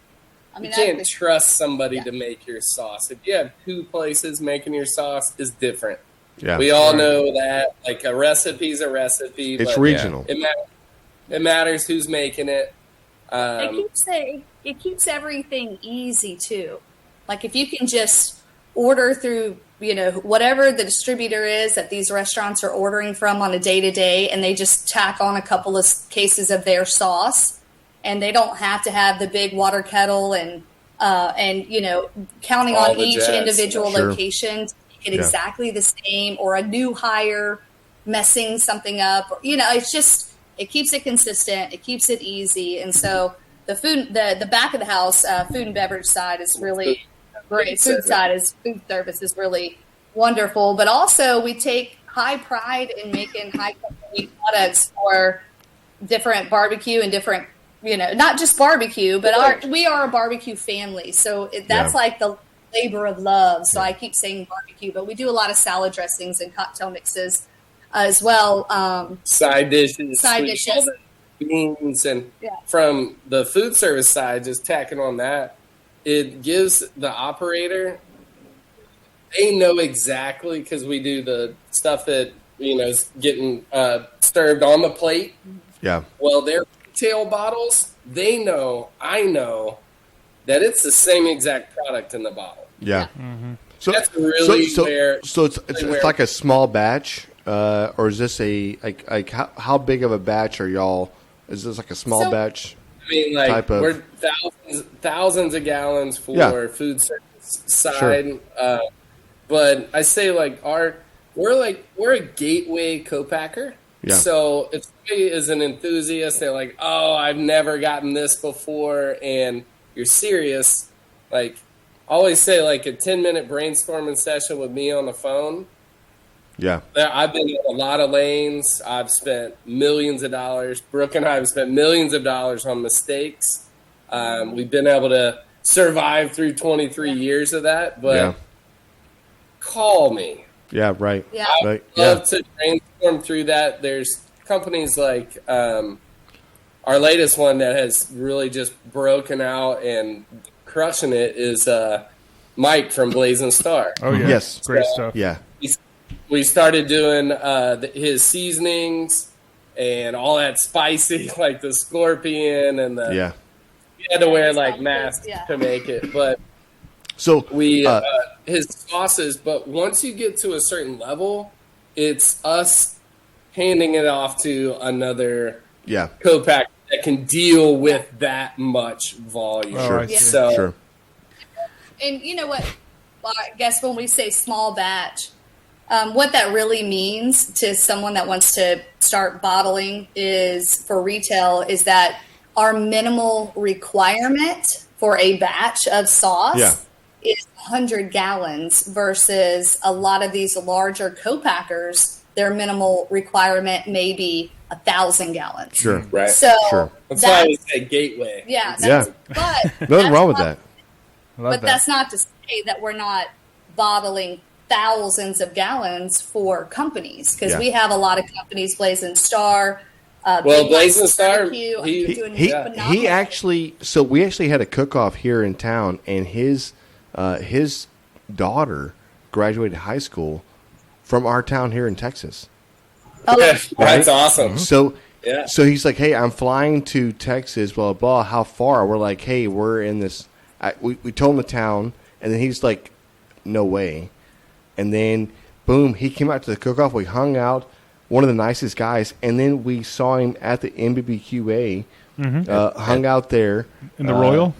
I mean, you can't trust somebody to make your sauce. If you have 2 places making your sauce, is different. Yeah. We all know that. Like a recipe's a recipe. It's but regional. It matters who's making it. It keeps everything easy too. Like if you can just order through, whatever the distributor is that these restaurants are ordering from on a day-to-day, and they just tack on a couple of cases of their sauce, and they don't have to have the big water kettle and counting All on the each jets. individual Sure. location to make it exactly the same, or a new hire messing something up. It's just, it keeps it consistent. It keeps it easy. And so the back of the house, food and beverage side is really great. Food service is really wonderful. But also we take high pride in making high quality products for different barbecue and different, not just barbecue, but we are a barbecue family. So that's like the labor of love. So I keep saying barbecue, but we do a lot of salad dressings and cocktail mixes as well. Side dishes. Dishes. Beans. And from the food service side, just tacking on that, it gives the operator, they know exactly, because we do the stuff that, is getting served on the plate. Yeah. Well, their retail bottles, I know that it's the same exact product in the bottle. Yeah. So that's really where. So it's like a small batch, or is this like how big of a batch are y'all? Is this like a small batch? I mean, like we're thousands of gallons for food service side, but I say like we're a gateway co-packer. Yeah. So if somebody is an enthusiast, they're like, oh, I've never gotten this before, and you're serious, like I always say, like a 10-minute brainstorming session with me on the phone. Yeah. I've been in a lot of lanes. I've spent millions of dollars. Brooke and I have spent millions of dollars on mistakes. We've been able to survive through 23 years of that, but call me. Yeah, right. Yeah. I'd love to brainstorm through that. There's companies like our latest one that has really just broken out and crushing it is Mike from Blazing Star. Oh, yeah. Yes. Great stuff. Yeah. We started doing his seasonings and all that spicy, like the scorpion and the... Yeah. We had to wear like masks to make it, but... So we his sauces, but once you get to a certain level, it's us handing it off to another co-packer that can deal with that much volume. Sure. So, and you know what? Well, I guess when we say small batch, what that really means to someone that wants to start bottling is for retail is that our minimal requirement for a batch of sauce is 100 gallons versus a lot of these larger co-packers, their minimal requirement may be 1,000 gallons. Sure. Right. So that's why I say gateway. Yeah. But nothing wrong with that. But that's not to say that we're not bottling thousands of gallons for companies, because we have a lot of companies, Blazing Star. Blazing Star, he actually. So we actually had a cook-off here in town, and his daughter graduated high school from our town here in Texas. Oh, that's awesome. So he's like, hey, I'm flying to Texas, blah, blah, blah. How far? We're like, hey, we're in this. We told him the town, and then he's like, no way. And then, boom, he came out to the cook-off. We hung out, one of the nicest guys. And then we saw him at the NBBQA, hung out there. In the Royal?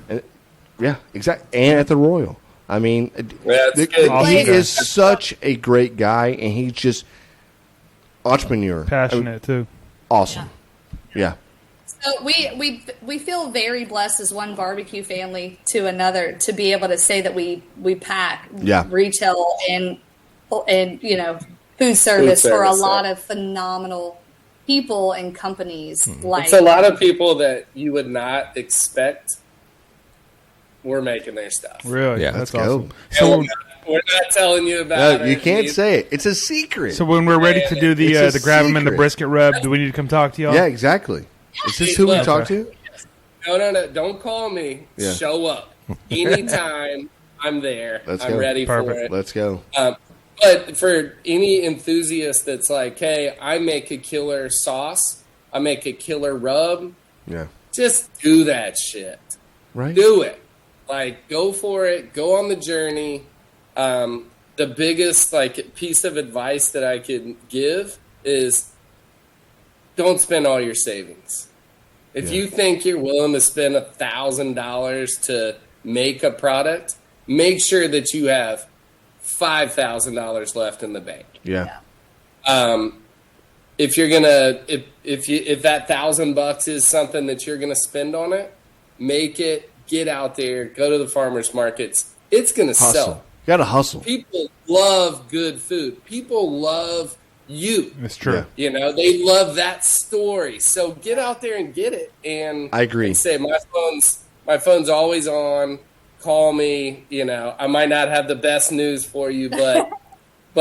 Yeah, exactly. And at the Royal. I mean, he is such a great guy, and he's just entrepreneur. Passionate, too. Awesome. Yeah. So we feel very blessed as one barbecue family to another to be able to say that we pack retail and food service for a lot of phenomenal people and companies. It's a lot of people that you would not expect. We're making their stuff. Really? Yeah, that's awesome. So we're not telling you about it. You can't say it. It's a secret. So when we're ready to do the grab them in the brisket rub, do we need to come talk to y'all? Yeah, exactly. Is this who we talk to? No. Don't call me. Yeah. Show up. Anytime I'm there. I'm ready for it. Let's go. But for any enthusiast that's like, hey, I make a killer sauce. I make a killer rub. Yeah. Just do that shit. Right. Do it. Like, go for it. Go on the journey. The biggest piece of advice that I could give is don't spend all your savings. If you think you're willing to spend $1,000 to make a product, make sure that you have $5,000 left in the bank. Yeah. If you're gonna, if that $1,000 is something that you're gonna spend on it, make it. Get out there, go to the farmers markets. It's going to sell. You got to hustle. People love good food. People love you. It's true. Yeah. They love that story. So get out there and get it. And I agree. And say my phone's always on. Call me. I might not have the best news for you, but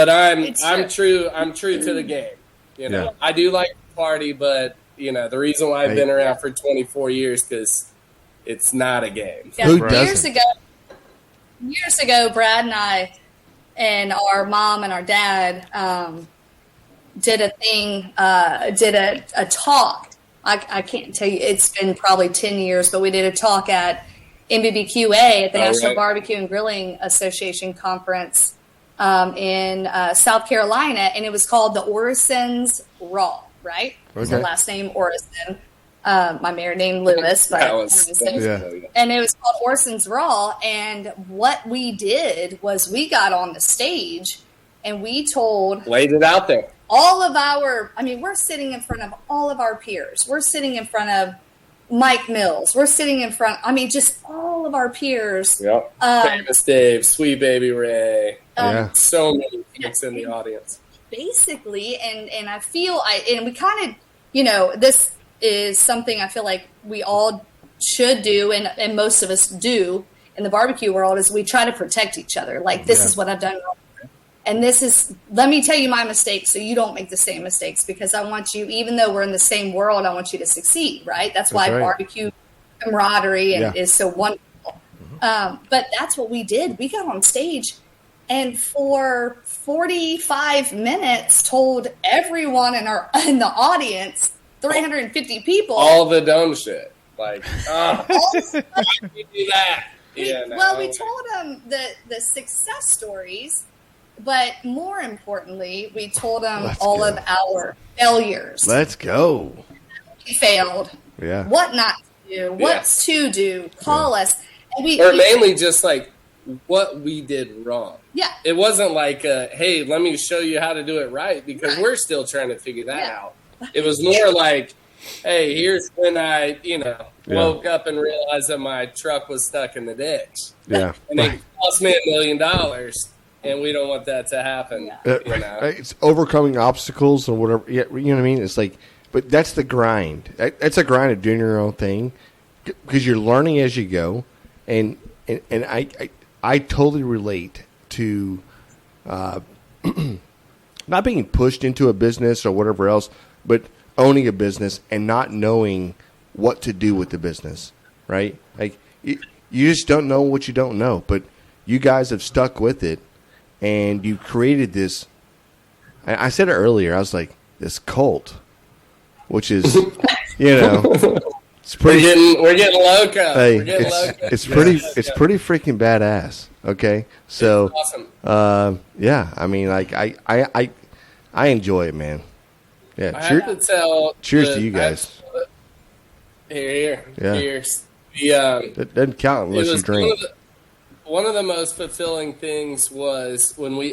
I'm true. I'm true to the game. I do like to party, but the reason why I've been around for 24 years because it's not a game. Yeah. Years ago, Brad and I and our mom and our dad did a thing, did a talk. I can't tell you, it's been probably 10 years, but we did a talk at NBBQA at the National right. Barbecue and Grilling Association conference in South Carolina, and it was called the Orison's Raw, right? Okay. So last name Orison. My maiden name Lewis, but and it was called Orison's Raw. And what we did was we got on the stage and we laid it out there. All of we're sitting in front of all of our peers. We're sitting in front of Mike Mills. We're sitting in front, just all of our peers. Yep. Famous Dave, Sweet Baby Ray. So many folks in the audience. Basically, and I feel, and we kind of, this is something I feel like we all should do, and most of us do in the barbecue world, is we try to protect each other. Like, this is what I've done wrong. And let me tell you my mistakes so you don't make the same mistakes, because I want you, even though we're in the same world, I want you to succeed, right? That's why barbecue camaraderie is so wonderful. But that's what we did. We got on stage and for 45 minutes told everyone in the audience, 350 people, all the dumb shit. Like, why did you do that? We told them the success stories, but more importantly, we told them all of our failures. Let's go. We failed. Yeah. What not to do, what to do, call us. And mainly just like what we did wrong. Yeah. It wasn't like, hey, let me show you how to do it right, because we're still trying to figure that out. It was more like, hey, here's when I, woke up and realized that my truck was stuck in the ditch. Yeah. And it cost me $1 million, and we don't want that to happen. It's overcoming obstacles or whatever. Yeah, you know what I mean? It's like, but that's the grind. That's a grind of doing your own thing, because you're learning as you go. And I totally relate to not being pushed into a business or whatever else, but owning a business and not knowing what to do with the business, right? Like, you just don't know what you don't know, but you guys have stuck with it, and you created this. I said it earlier. I was like, this cult, which is, it's pretty. We're getting loco. Hey, it's pretty freaking badass. Okay, so awesome. I enjoy it, man. Yeah, I have to tell. Cheers to you guys. Here. Yeah. Cheers. It doesn't count unless you drink. One of the most fulfilling things was when we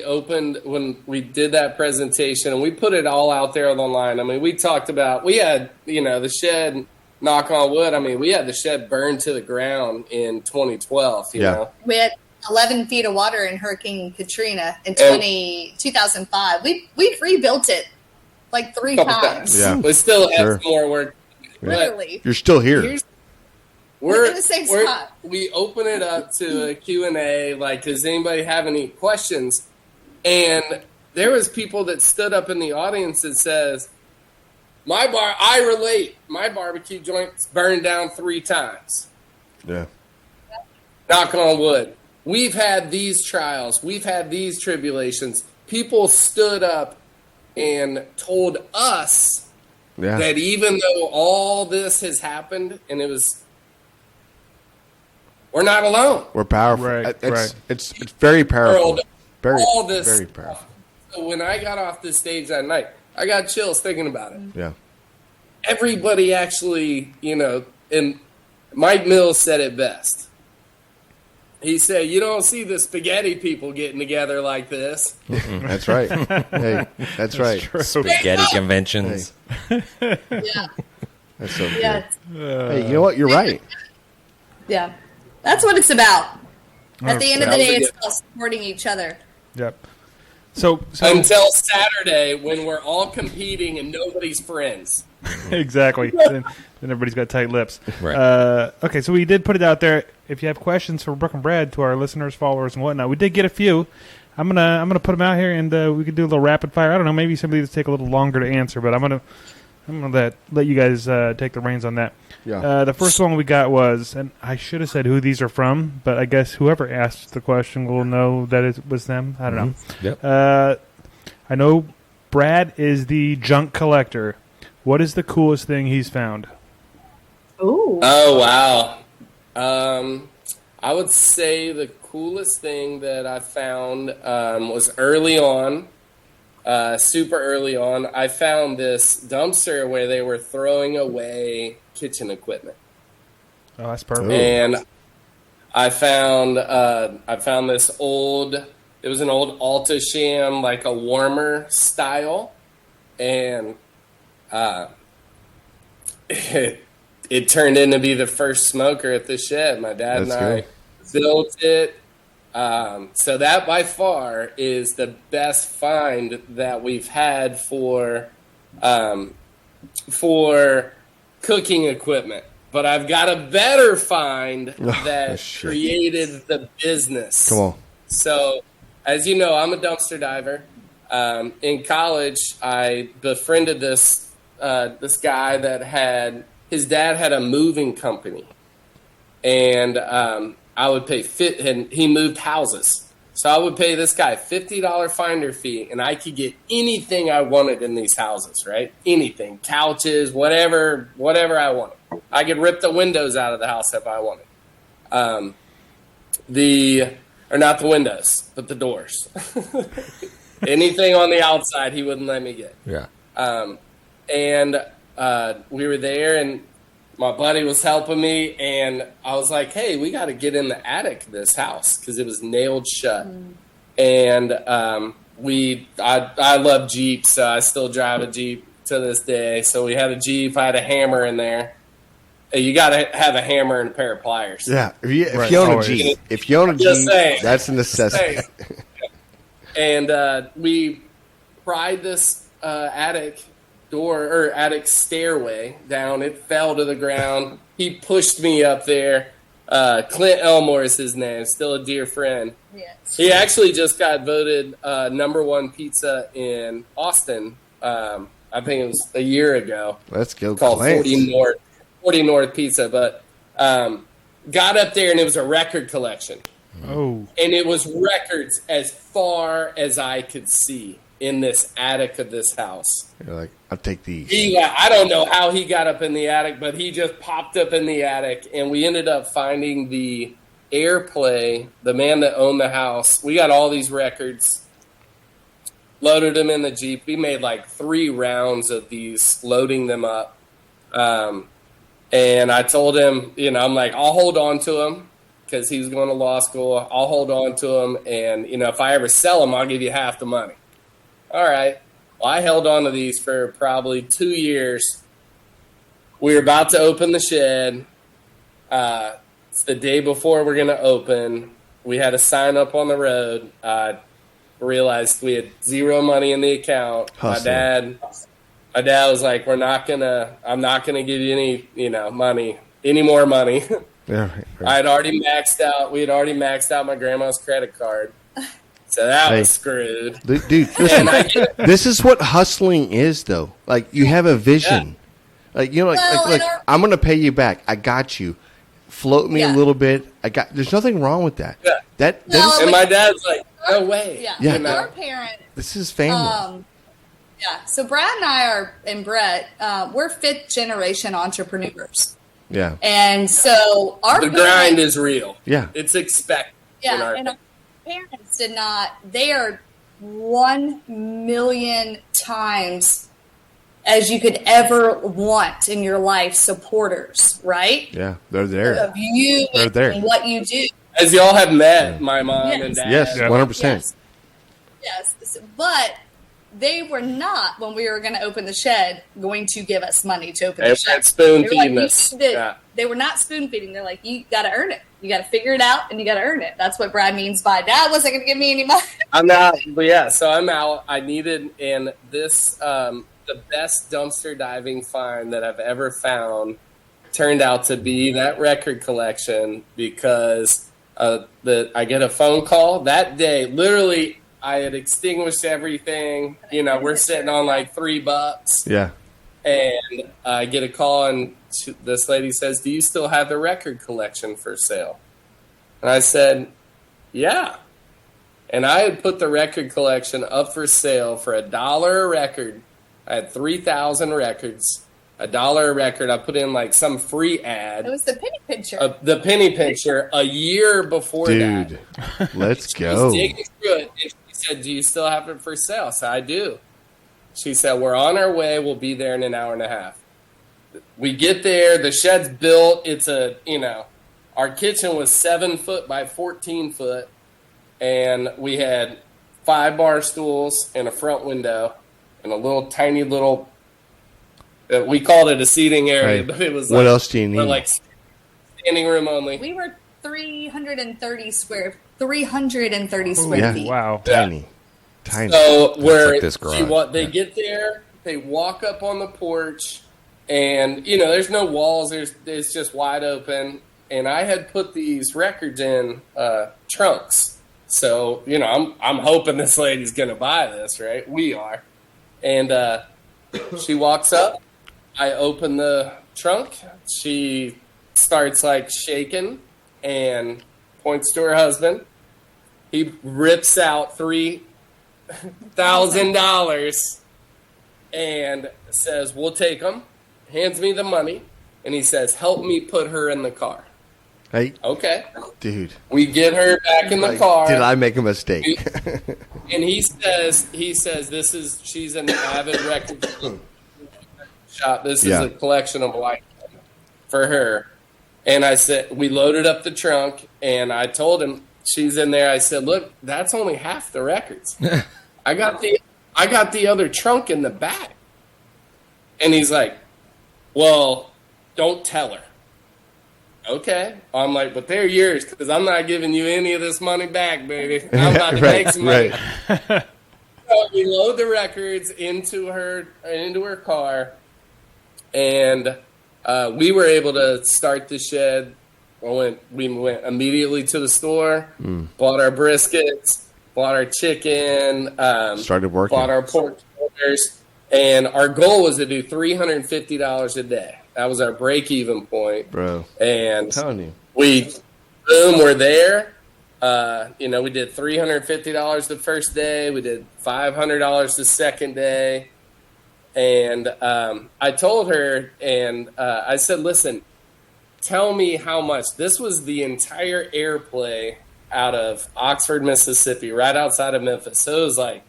did that presentation, and we put it all out there online. We talked about, we had, the shed, knock on wood. We had the shed burned to the ground in 2012, you know. We had 11 feet of water in Hurricane Katrina in 2005. We rebuilt it like 3 times. Yeah. We still have more work. Literally. You're still here. We're in the same spot. We open it up to a Q&A, like, does anybody have any questions? And there was people that stood up in the audience that says, I relate. My barbecue joint's burned down 3 times. Yeah. Knock on wood. We've had these trials. We've had these tribulations. People stood up and told us that even though all this has happened, and we're not alone. We're powerful. Right. It's very powerful. All this very powerful. So when I got off the stage that night, I got chills thinking about it. Yeah. Everybody actually, and Mike Mills said it best. He said, you don't see the spaghetti people getting together like this. That's right. Hey, that's right. Spaghetti conventions. Yeah. That's so good. Yeah. Hey, you know what? You're right. Yeah. That's what it's about. At the end of the day, it's about supporting each other. Yep. So until Saturday, when we're all competing and nobody's friends. Exactly. then everybody's got tight lips. Right. Okay, so we did put it out there. If you have questions for Brooke and Brad, to our listeners, followers, and whatnot, we did get a few. I'm gonna put them out here, and we could do a little rapid fire. I don't know, maybe some of these take a little longer to answer, but I'm gonna let you guys take the reins on that. Yeah. The first one we got was, and I should have said who these are from, but I guess whoever asked the question will know that it was them. I don't know. Yep. I know Brad is the junk collector. What is the coolest thing he's found? Ooh. Oh, wow. I would say the coolest thing that I found was early on, super early on. I found this dumpster where they were throwing away kitchen equipment. Oh, that's perfect. And I found this old. It was an old Alto-Shaam, like a warmer style, and it turned in to be the first smoker at the shed. My dad and I built it. So that by far is the best find that we've had for cooking equipment. But I've got a better find that created the business. Come on. So, as you know, I'm a dumpster diver. In college, I befriended this guy that his dad had a moving company, and I would pay and he moved houses. So I would pay this guy $50 finder fee, and I could get anything I wanted in these houses, right? Anything, couches, whatever I wanted. I could rip the windows out of the house if I wanted. Or not the windows, but the doors. Anything on the outside, he wouldn't let me get. Yeah. And we were there, and my buddy was helping me, and I was like, hey, we got to get in the attic of this house because it was nailed shut. And I love Jeeps, so I still drive a Jeep to this day. So we had a Jeep. I had a hammer in there. You got to have a hammer and a pair of pliers. Yeah, if you own a Jeep, that's a necessity. And we pried this attic door or attic stairway down. It fell to the ground. He pushed me up there. Clint Elmore is his name, still a dear friend. Yes. He actually just got voted #1 pizza in Austin. I think it was a year ago. Let's go. Called 40 North Pizza, but got up there and it was a record collection. Oh. And it was records as far as I could see in this attic of this house. You're like, I'll take these. I don't know how he got up in the attic, but he just popped up in the attic, and we ended up finding the Airplay, the man that owned the house. We got all these records, loaded them in the Jeep. We made like 3 rounds of these, loading them up. And I told him, I'm like, I'll hold on to them because he was going to law school. I'll hold on to them. And, if I ever sell them, I'll give you half the money. All right. Well, I held on to these for probably 2 years. We were about to open the shed. It's the day before we're going to open. We had a sign up on the road. Realized we had 0 money in the account. Hustling. My dad was like, I'm not gonna give you any more money. Yeah, right. I had already maxed out. We had already maxed out my grandma's credit card. So that was screwed. Dude, listen, this is what hustling is, though. Like, you have a vision. Yeah. Like I'm going to pay you back. I got you. Float me a little bit. There's nothing wrong with that. Yeah. And my dad's like, no way. Yeah. Our parents. This is family. Yeah. So Brad and I and Brett, we're 5th generation entrepreneurs. Yeah. And so the grind is real. Yeah. It's expected. Yeah. And our parents did not. They are 1 million times as you could ever want in your life supporters, right? Yeah. They're there. Of you and what you do. As y'all have met my mom and dad. Yes, 100%. Yes. But they were not, when we were going to open the shed, going to give us money to open the shed. Spoon feeding us. They were not spoon feeding. They're like, you got to earn it. You got to figure it out, and you got to earn it. That's what Brad means by Dad wasn't going to give me any money. I'm out, but yeah. So I'm out. I needed, and this the best dumpster diving find that I've ever found turned out to be that record collection because I get a phone call that day. Literally, I had extinguished everything. We're sitting on like $3. Yeah. And I get a call, and this lady says, "Do you still have the record collection for sale?" And I said, "Yeah." And I had put the record collection up for sale for $1 a record. I had 3,000 records. $1 a record. I put in like some free ad. It was the penny pincher. The penny pincher a year before that. Dude, let's She was go. digging through it, and she said, "Do you still have it for sale?" I said, "I do." She said, "We're on our way. We'll be there in an hour and a half." We get there. The shed's built. It's our kitchen was 7 foot by 14 foot, and we had 5 bar stools and a front window and a little tiny little. We called it a seating area, Right. but it was What else do you need? like standing room only. We were 330 square Yeah. feet. Wow. Tiny. So where like this garage. they get there, they walk up on the porch, and there's no walls. It's just wide open. And I had put these records in trunks. So I'm hoping this lady's gonna buy this, right? We are. And she walks up. I open the trunk. She starts like shaking and points to her husband. He rips out $3,000 and says, "We'll take them." Hands me the money, and he says, "Help me put her in the car." Hey, Okay. dude. We get her back in the car. Did I make a mistake? And he says, she's an avid record shop. This is a collection of white for her. And I said, we loaded up the trunk, and I told him, she's in there. I said, "Look, that's only half the records. I got the other trunk in the back." And he's like, "Well, don't tell her." Okay. I'm like, "But they're yours, because I'm not giving you any of this money back, baby. I'm about to make some money." Right. So we load the records into her car, and we were able to start the shed. We went immediately to the store, bought our briskets, bought our chicken, Started working. bought our pork shoulders, and our goal was to do $350 a day. That was our break-even point, Bro. and I'm telling you. we're there. We did $350 the first day. We did $500 the second day. And I told her, and I said, "Listen, tell me how much." This was the entire airplay out of Oxford, Mississippi, right outside of Memphis. So it was like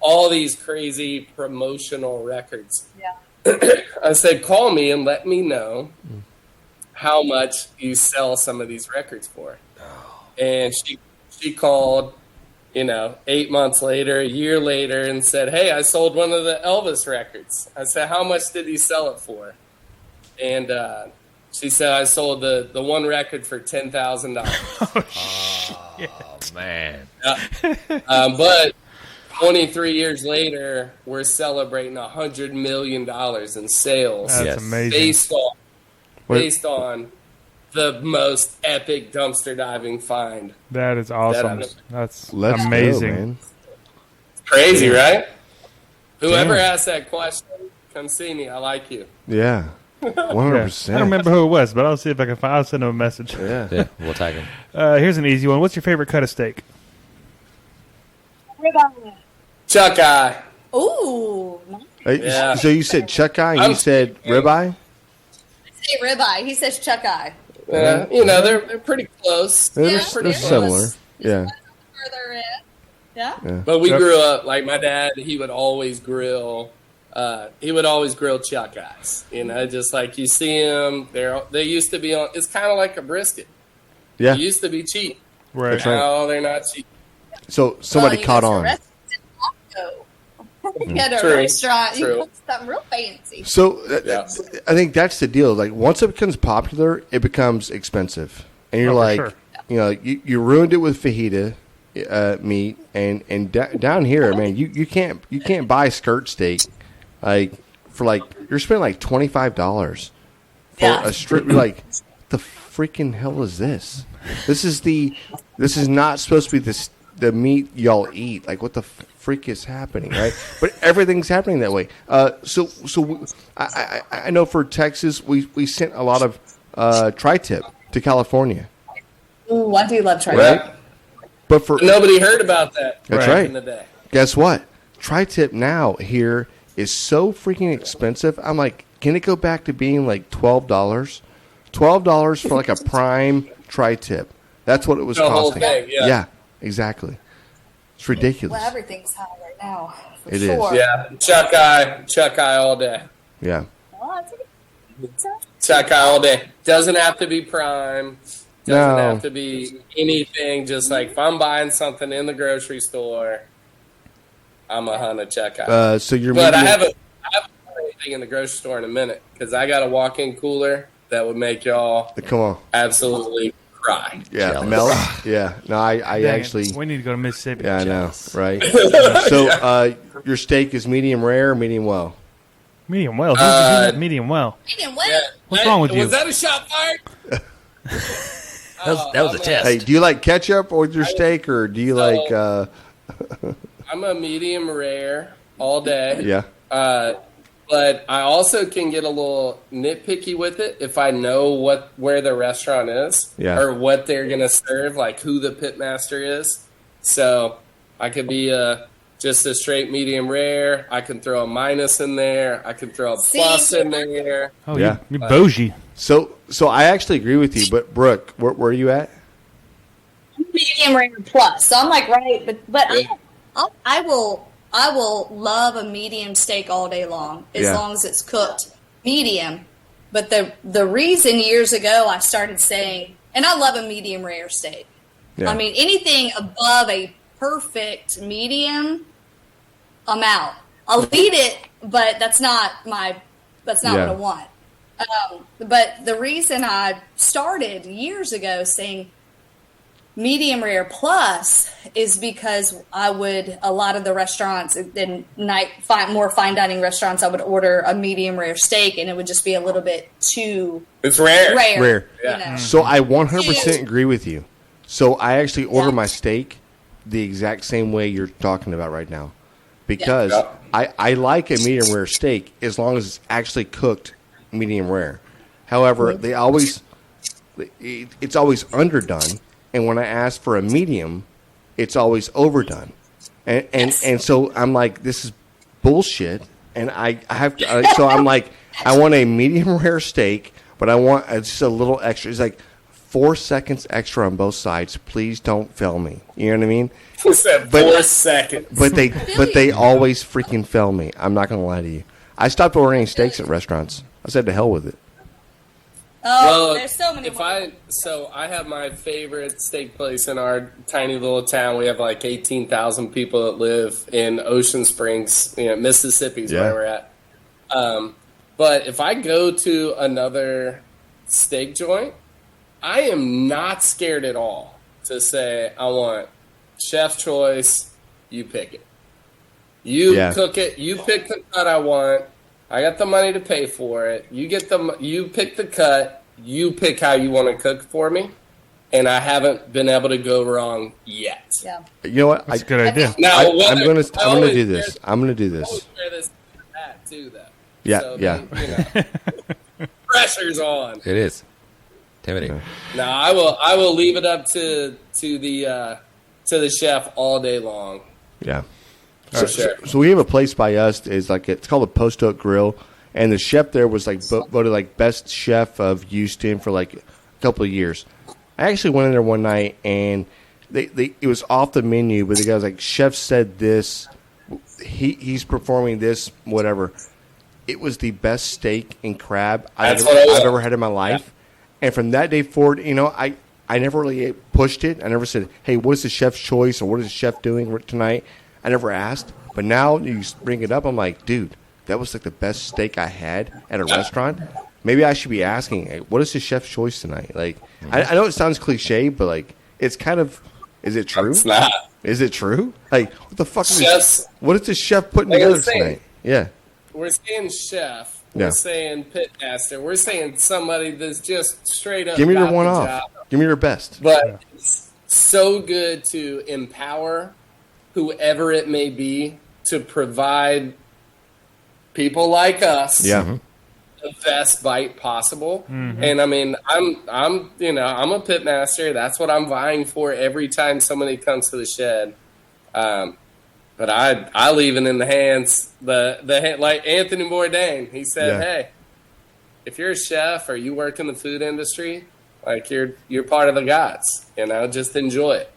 all these crazy promotional records. Yeah. I said, "Call me and let me know how much you sell some of these records for." And she called, 8 months later, a year later, and said, "Hey, I sold one of the Elvis records." I said, "How much did he sell it for?" And she said, "I sold the one record for $10,000. Oh, man. But 23 years later, we're celebrating $100 million in sales. That's Yes. amazing. Based on the most epic dumpster diving find. That is awesome. That That's Let's amazing. go, man. Crazy, right? Whoever Damn. asked that question, come see me. I like you. Yeah. 100%. Yeah. I don't remember who it was, but I'll see if I can find. I'll send him a message. Yeah. Yeah, we'll tag him. Here's an easy one. What's your favorite cut of steak? Chuck Eye. Ooh. nice. Hey, Yeah. So you said chuck eye and you said ribeye? I say ribeye. He says chuck eye. They're pretty close. They're pretty similar. close. Yeah. Further in. Yeah. But we Chuck- grew up, like my dad, he would always grill chuck eyes. Just like you see them, they used to be on, it's kind of like a brisket. Yeah. They used to be cheap. Right. That's right. Now they're not cheap. So somebody Well, you caught go to a on. restaurant in Taco. You had a True. restaurant. You True. got something real fancy. So Yeah. I think that's the deal. Like once it becomes popular, it becomes expensive, and you're Oh, for like, sure. you ruined it with fajita meat, and down here, man, you can't buy skirt steak like for like you're spending like $25 for Yeah. a strip. You're like, the freaking hell is this? This is not supposed to be the meat y'all eat. Like, what the freak is happening, right? But everything's happening that way. I know for Texas, we sent a lot of tri-tip to California, Ooh, I do love tri-tip. right? But for Nobody heard about that That's back right. in the day. guess what? Tri-tip now here is so freaking expensive. I'm like, can it go back to being like $12? $12 for like a prime tri-tip. That's what it was The whole costing. thing, yeah. Exactly. It's ridiculous. Well, everything's high right now. For It is. sure. Yeah, Chuck Eye all day. Yeah. Chuck Eye all day. Doesn't have to be prime. Doesn't No. have to be anything. Just like if I'm buying something in the grocery store, I'm a hunt of Chuck Eye. So you're But I medium- haven't bought anything in the grocery store in a minute because I got a walk-in cooler that would make y'all Come on. absolutely cry. Yeah. Jealous. Mel? Yeah. No, I Dang it. actually. We need to go to Mississippi. Yeah, I know. Right. So your steak is medium rare or medium well? Medium well. Who's medium well? Medium well. Yeah. What's wrong with you? Was that a shot fired? That was a test. Hey, do you like ketchup with your steak or do you like. I'm a medium rare all day. Yeah. But I also can get a little nitpicky with it if I know where the restaurant is or what they're gonna serve, like who the pitmaster is. So I could be just a straight medium rare. I can throw a minus in there. I can throw a plus in there. Oh, Yeah. you're bougie. So I actually agree with you, but Brooke, where are you at? Medium rare plus. So I'm like, right, but I will love a medium steak all day long as long as it's cooked medium. But the reason years ago I started saying, and I love a medium rare steak. Yeah. I mean, anything above a perfect medium, I'm out. I'll eat it, but that's not what I want. But the reason I started years ago saying medium rare plus is because a lot of the restaurants and more fine dining restaurants, I would order a medium rare steak and it would just be a little bit too It's rare. Rare. You know? So I 100% agree with you. So I actually order my steak the exact same way you're talking about right now. Because I like a medium rare steak as long as it's actually cooked medium rare. However, it's always underdone. And when I ask for a medium, it's always overdone. And so I'm like, this is bullshit. And I have to, so I'm like, I want a medium rare steak, but I want just a little extra. It's like 4 seconds extra on both sides. Please don't fail me. You know what I mean? Who said 4 seconds? But they always freaking fail me. I'm not going to lie to you. I stopped ordering steaks at restaurants. I said to hell with it. Oh, there's so many. I have my favorite steak place in our tiny little town. We have like 18,000 people that live in Ocean Springs, Mississippi's where we're at. But if I go to another steak joint, I am not scared at all to say I want chef's choice. You pick it. You cook it. You pick the cut I want. I got the money to pay for it. You pick the cut. You pick how you want to cook for me, and I haven't been able to go wrong yet. Yeah. You know what? That's a good idea. Now, I'm gonna do this. I'm gonna do I this. always wear this hat too, though. Yeah, So yeah. Pressure's on. It is. Intimidating. Now I will leave it up to the chef all day long. Yeah. For sure. So we have a place by us. It's called the Post Oak Grill, and the chef there was like voted like best chef of Houston for like a couple of years. I actually went in there one night and it was off the menu, but the guy was like, "Chef said this, he's performing this, whatever." It was the best steak and crab I've ever had in my life, and from that day forward, I never really pushed it. I never said, "Hey, what is the chef's choice?" or "What is the chef doing tonight?" I never asked, but now you bring it up. I'm like, dude, that was like the best steak I had at a restaurant. Maybe I should be asking, hey, what is the chef's choice tonight? Like, I know it sounds cliche, but like, it's kind of, is it true? It's not. Is it true? Like, what the fuck what is the chef putting Like I together was saying, tonight? Yeah. We're saying chef. We're saying pitmaster. We're saying somebody that's just straight up. Give me your got one the off. job. Give me your best. But it's so good to empower whoever it may be to provide people like us the best bite possible. Mm-hmm. And I mean, I'm a pit master. That's what I'm vying for every time somebody comes to the shed. But I leave it in the hands like Anthony Bourdain. He said, "Hey, if you're a chef or you work in the food industry, like you're part of the gods. Just enjoy it.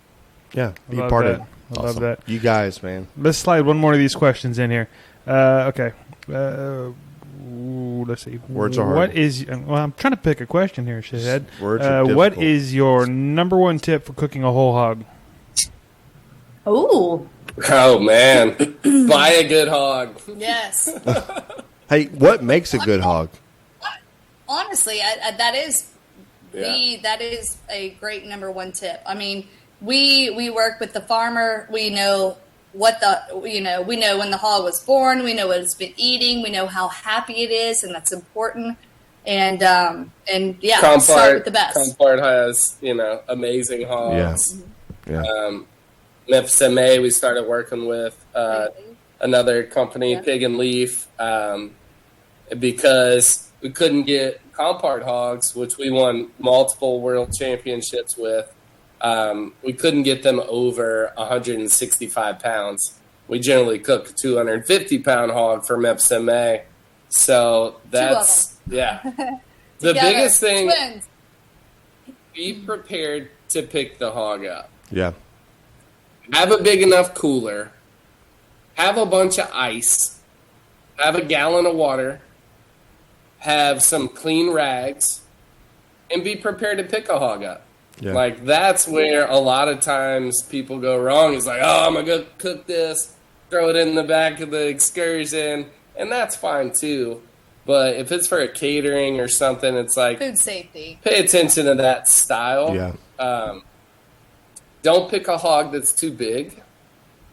Yeah, be Love part that. of it. I love that. You guys, man. Let's slide one more of these questions in here. Okay. Let's see. Words are hard. What is? Well, I'm trying to pick a question here, shithead. Words are what difficult. is your number one tip for cooking a whole hog? Ooh, Oh man, buy a good hog. yes. Hey, what makes a good hog? Honestly, that is that is a great number one tip. I mean, we work with the farmer. We know what we know when the hog was born. We know what it's been eating. We know how happy it is, and that's important. And yeah, start with the best. Compart has amazing hogs. Yeah. Memphis MA, we started working with another company, Pig and Leaf, because we couldn't get Compart hogs, which we won multiple world championships with. We couldn't get them over 165 pounds. We generally cook a 250-pound hog for Memphis MA. So that's, the biggest thing, Twins. be prepared to pick the hog up. Yeah. Have a big enough cooler. Have a bunch of ice. Have a gallon of water. Have some clean rags. And be prepared to pick a hog up. Yeah. Like, that's where a lot of times people go wrong. It's like, oh, I'm going to go cook this, throw it in the back of the excursion. And that's fine, too. But if it's for a catering or something, it's like, Food safety. pay attention to that style. Yeah. Don't pick a hog that's too big.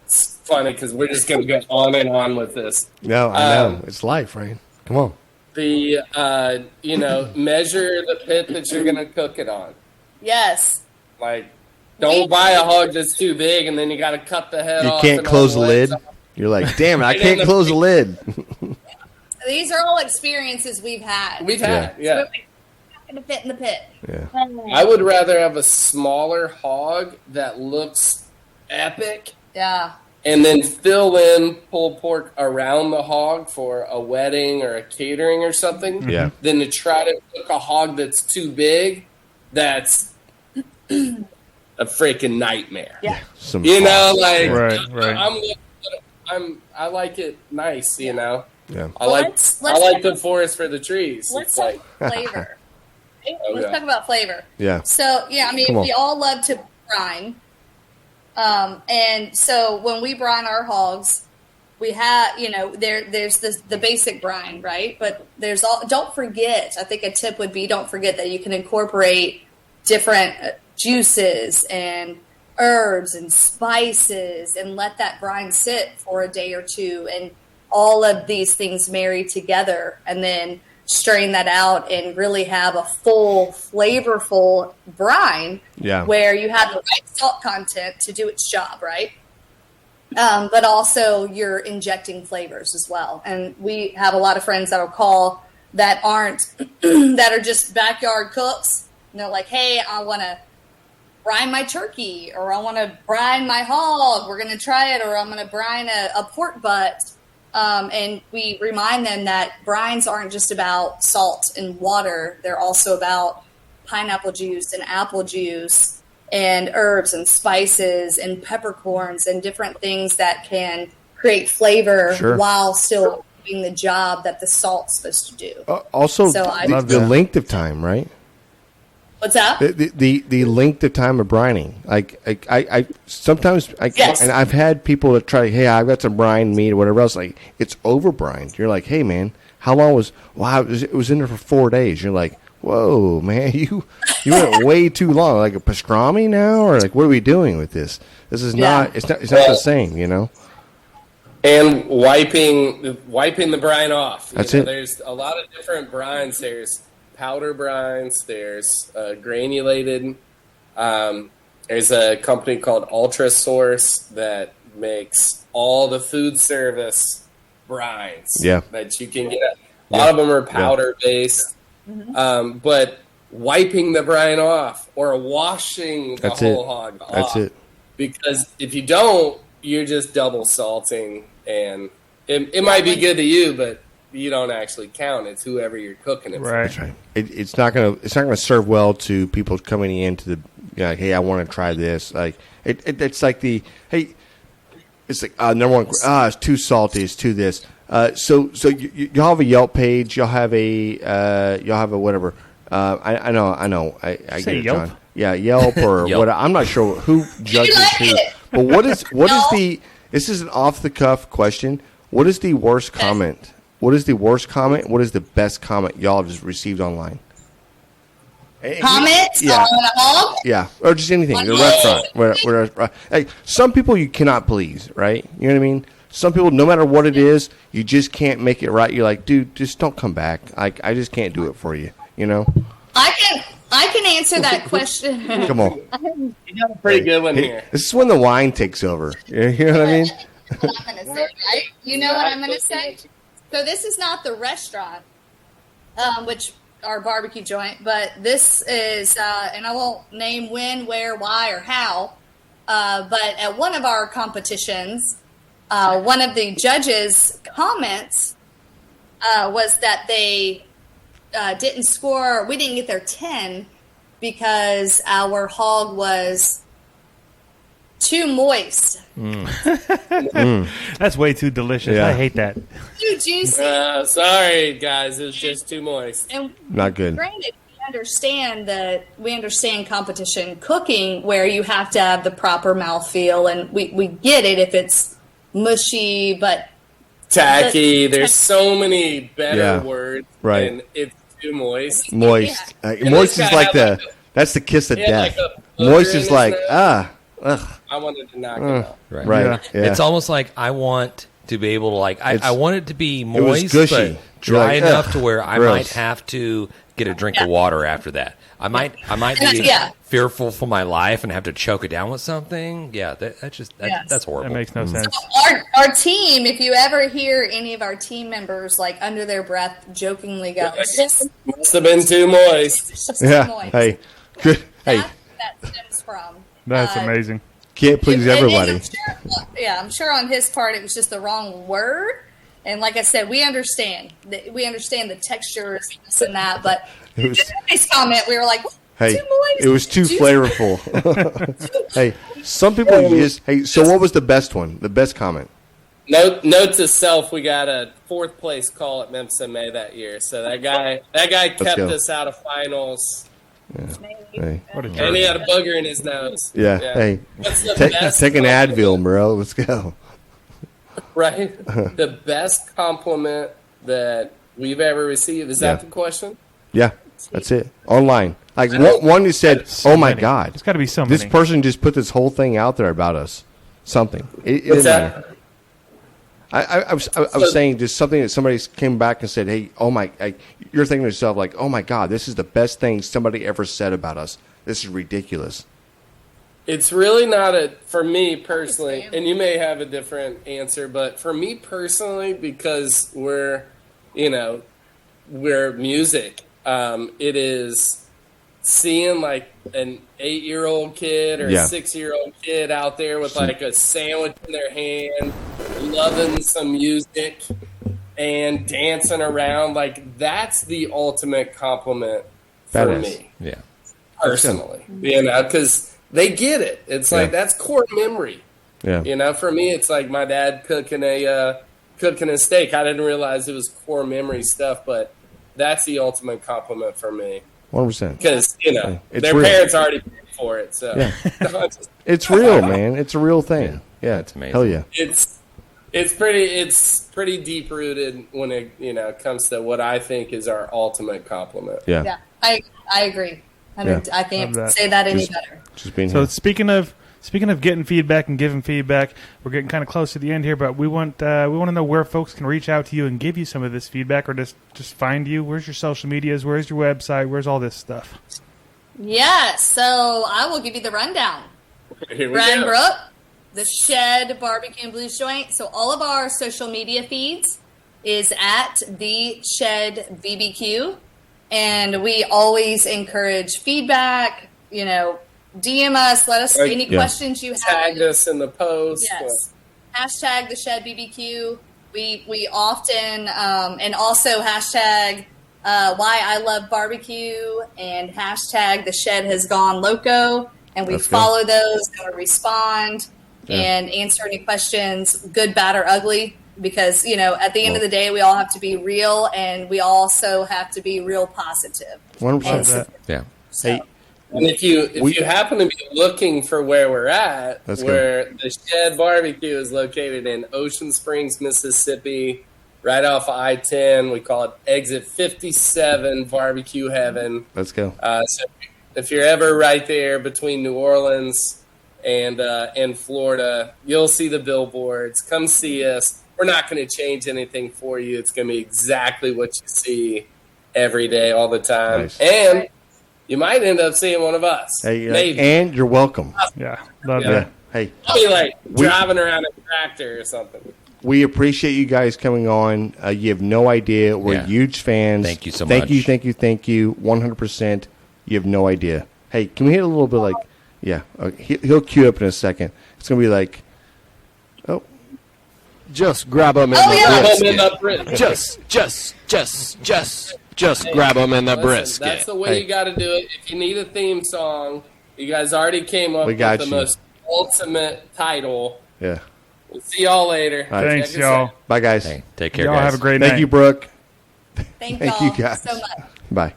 It's funny because we're just going to go on and on with this. No, I know. It's life, right? Come on. The, measure the pit that you're going to cook it on. Yes. Like, don't buy a hog that's too big and then you got to cut the head You off. can't and close the all lid. legs off. You're like, damn it, I can't close the lid. These are all experiences we've had. We've had, yeah. Not going to fit in the pit. Yeah. I would rather have a smaller hog that looks epic Yeah. and then fill in pulled pork around the hog for a wedding or a catering or something Yeah. than to try to cook a hog that's too big. That's a freaking nightmare. Yeah. Some Like Right. I like it nice, Yeah. I like Let's the forest for the trees. Let's It's like talk flavor. Let's yeah. talk about flavor. Yeah. So, I mean, Come on. we all love to brine. And so when we brine our hogs, we have, there's the basic brine, right? But don't forget, I think a tip would be don't forget that you can incorporate different juices and herbs and spices and let that brine sit for a day or two. And all of these things marry together and then strain that out and really have a full, flavorful brine where you have the right salt content to do its job, right? But also you're injecting flavors as well. And we have a lot of friends that will call that aren't, that are just backyard cooks. And they're like, hey, I want to brine my turkey, or I want to brine my hog. We're going to try it, or I'm going to brine a pork butt. And we remind them that brines aren't just about salt and water. They're also about pineapple juice and apple juice and herbs and spices and peppercorns and different things that can create flavor while still doing the job that the salt's supposed to do. Also, So the length of time, right? What's that? The length of time of brining. I sometimes and I've had people that try. Hey, I've got some brine meat or whatever else. Like, it's over brined. You're like, hey man, how long was? Wow, it was in there for 4 days. You're like, whoa man, you went way too long. Like a pastrami now, or like, what are we doing with this? This is not. It's not the same. And wiping the brine off. That's it. There's a lot of different brines. There's powder brines. There's granulated. There's a company called Ultra Source that makes all the food service brines that you can get. A lot of them are powder based. But wiping the brine off or washing the whole hog off. That's it. Because if you don't, you're just double salting, and it might be good to you, but you don't actually count. It's whoever you're cooking it for. Right. That's right. It's not gonna serve well to people coming into the like, hey, I want to try this. Like it's like the hey, it's like number one. It's too salty. It's too this. So you'll have a Yelp page. You'll have a whatever. I know. I get it, Yelp? John. Yeah, Yelp or Yelp. what? I'm not sure who judges who. But what is the? This is an off the cuff question. What is the worst comment? What is the worst comment? What is the best comment y'all have just received online? Comments on a hog? Yeah, or just anything. The restaurant. Whatever. Hey, some people you cannot please, right? You know what I mean? Some people, no matter what it is, you just can't make it right. You're like, dude, just don't come back. I just can't do it for you. You know? I can answer that question. Come on. You got a pretty good one here. This is when the wine takes over. You know what I mean? What I'm gonna say, right? You know what I'm going to say? So this is not the restaurant, which our barbecue joint, but this is, and I won't name when, where, why, or how, but at one of our competitions, one of the judges' comments was that they didn't score, we didn't get their 10 because our hog was too moist. That's way too delicious. Yeah. I hate that. Too juicy. Sorry, guys. It's just too moist. And Not good. granted, we understand competition cooking where you have to have the proper mouthfeel, and we get it if it's mushy, but Tacky. There's so many better words right. than it's too moist. Moist. And Moist this is guy like had that's the kiss of he had death. like a Moist booger is in like, his nose. ugh. I wanted to knock it out. Right. Yeah. It's almost like I want to be able to I want it to be moist, gushy. but dry You're like, enough ugh, to where I gross. might have to get a drink of water after that. I might be Yeah. fearful for my life and have to choke it down with something. Yeah, that's That horrible. makes no sense. our team, if you ever hear any of our team members like under their breath jokingly go, Must have been too moist. it's just too Yeah. moist. Hey. Good. Hey. That's where that stems from. That's amazing. Can't please And everybody. I'm sure on his part it was just the wrong word. And like I said, we understand the textures, this and that. But It was- his comment, we were like, Hey, too moist. it was too flavorful. Hey, some people just. Hey, so what was the best one? The best comment? Note to self: we got a 4th place call at Memphis in May that year. So that guy kept go. us out of finals, Hey. What a and he jerk. had a booger in his nose. Yeah. Hey, What's the take best an compliment? Advil, bro. Let's go. Right. The best compliment that we've ever received. Is that the question? Yeah, that's it. Online. Like one who said, So "Oh my many. God, It's got to be so this many. person just put this whole thing out there about us." Something. It What's didn't that? matter. I was saying just something that somebody came back and said, "Hey, oh my!" You're thinking to yourself like, "Oh my God, this is the best thing somebody ever said about us. This is ridiculous." It's really not for me personally, and you may have a different answer, but for me personally, because we're music, it is seeing like an 8-year-old kid or a 6-year-old kid out there with like a sandwich in their hand, loving some music and dancing around. Like that's the ultimate compliment for Badass. me. Yeah. Personally, because they get it. It's like that's core memory. Yeah. For me, it's like my dad cooking a steak. I didn't realize it was core memory stuff, but that's the ultimate compliment for me 100%. because It's their real. parents already paid for it. So It's real, man. It's a real thing. Yeah, That's amazing. Hell yeah. it's pretty deep rooted when it comes to what I think is our ultimate compliment. Yeah. Yeah, I agree. I can't Love that. say that any better. Just being So here. speaking of getting feedback and giving feedback, we're getting kind of close to the end here, but we want to know where folks can reach out to you and give you some of this feedback, or just find you. Where's your social medias? Where's your website? Where's all this stuff? Yeah, so I will give you the rundown. Here we Brad and go. Brooke, the Shed BBQ and Blues Joint. So all of our social media feeds is at the Shed BBQ, and we always encourage feedback. DM us, let us any questions you have. Tag us in the post. Yes. Hashtag the Shed BBQ. We often, and also hashtag why I love barbecue and hashtag the shed has gone loco. And we follow those and we respond and answer any questions, good, bad, or ugly. Because, at the end of the day, we all have to be real, and we also have to be real positive. 100%. Yeah. So, Hey, And if you happen to be looking for where we're at, where the Shed BBQ is located in Ocean Springs, Mississippi, right off of I-10. We call it Exit 57, Barbecue Heaven. Let's go. So if you're ever right there between New Orleans and Florida, you'll see the billboards. Come see us. We're not going to change anything for you. It's going to be exactly what you see every day, all the time. Nice. And you might end up seeing one of us. Hey, maybe. and you're welcome. Yeah, love Yeah. that. Hey, I'll be like driving around a tractor or something. we appreciate you guys coming on. You have no idea. We're huge fans. Thank you so much. much. Thank you. 100%. You have no idea. Hey, can we hit a little bit like, he'll cue up in a second. It's going to be like, Just grab them in the brisket. Just grab them in the brisket. That's the way you got to do it. If you need a theme song, you guys already came up with the most ultimate title. Yeah. We'll see y'all later. All right. Thanks, y'all. Bye, guys. Hey, take care, Y'all guys. have a great night. Thank you, Brooke. thank Thank y'all you, guys. so much. Bye.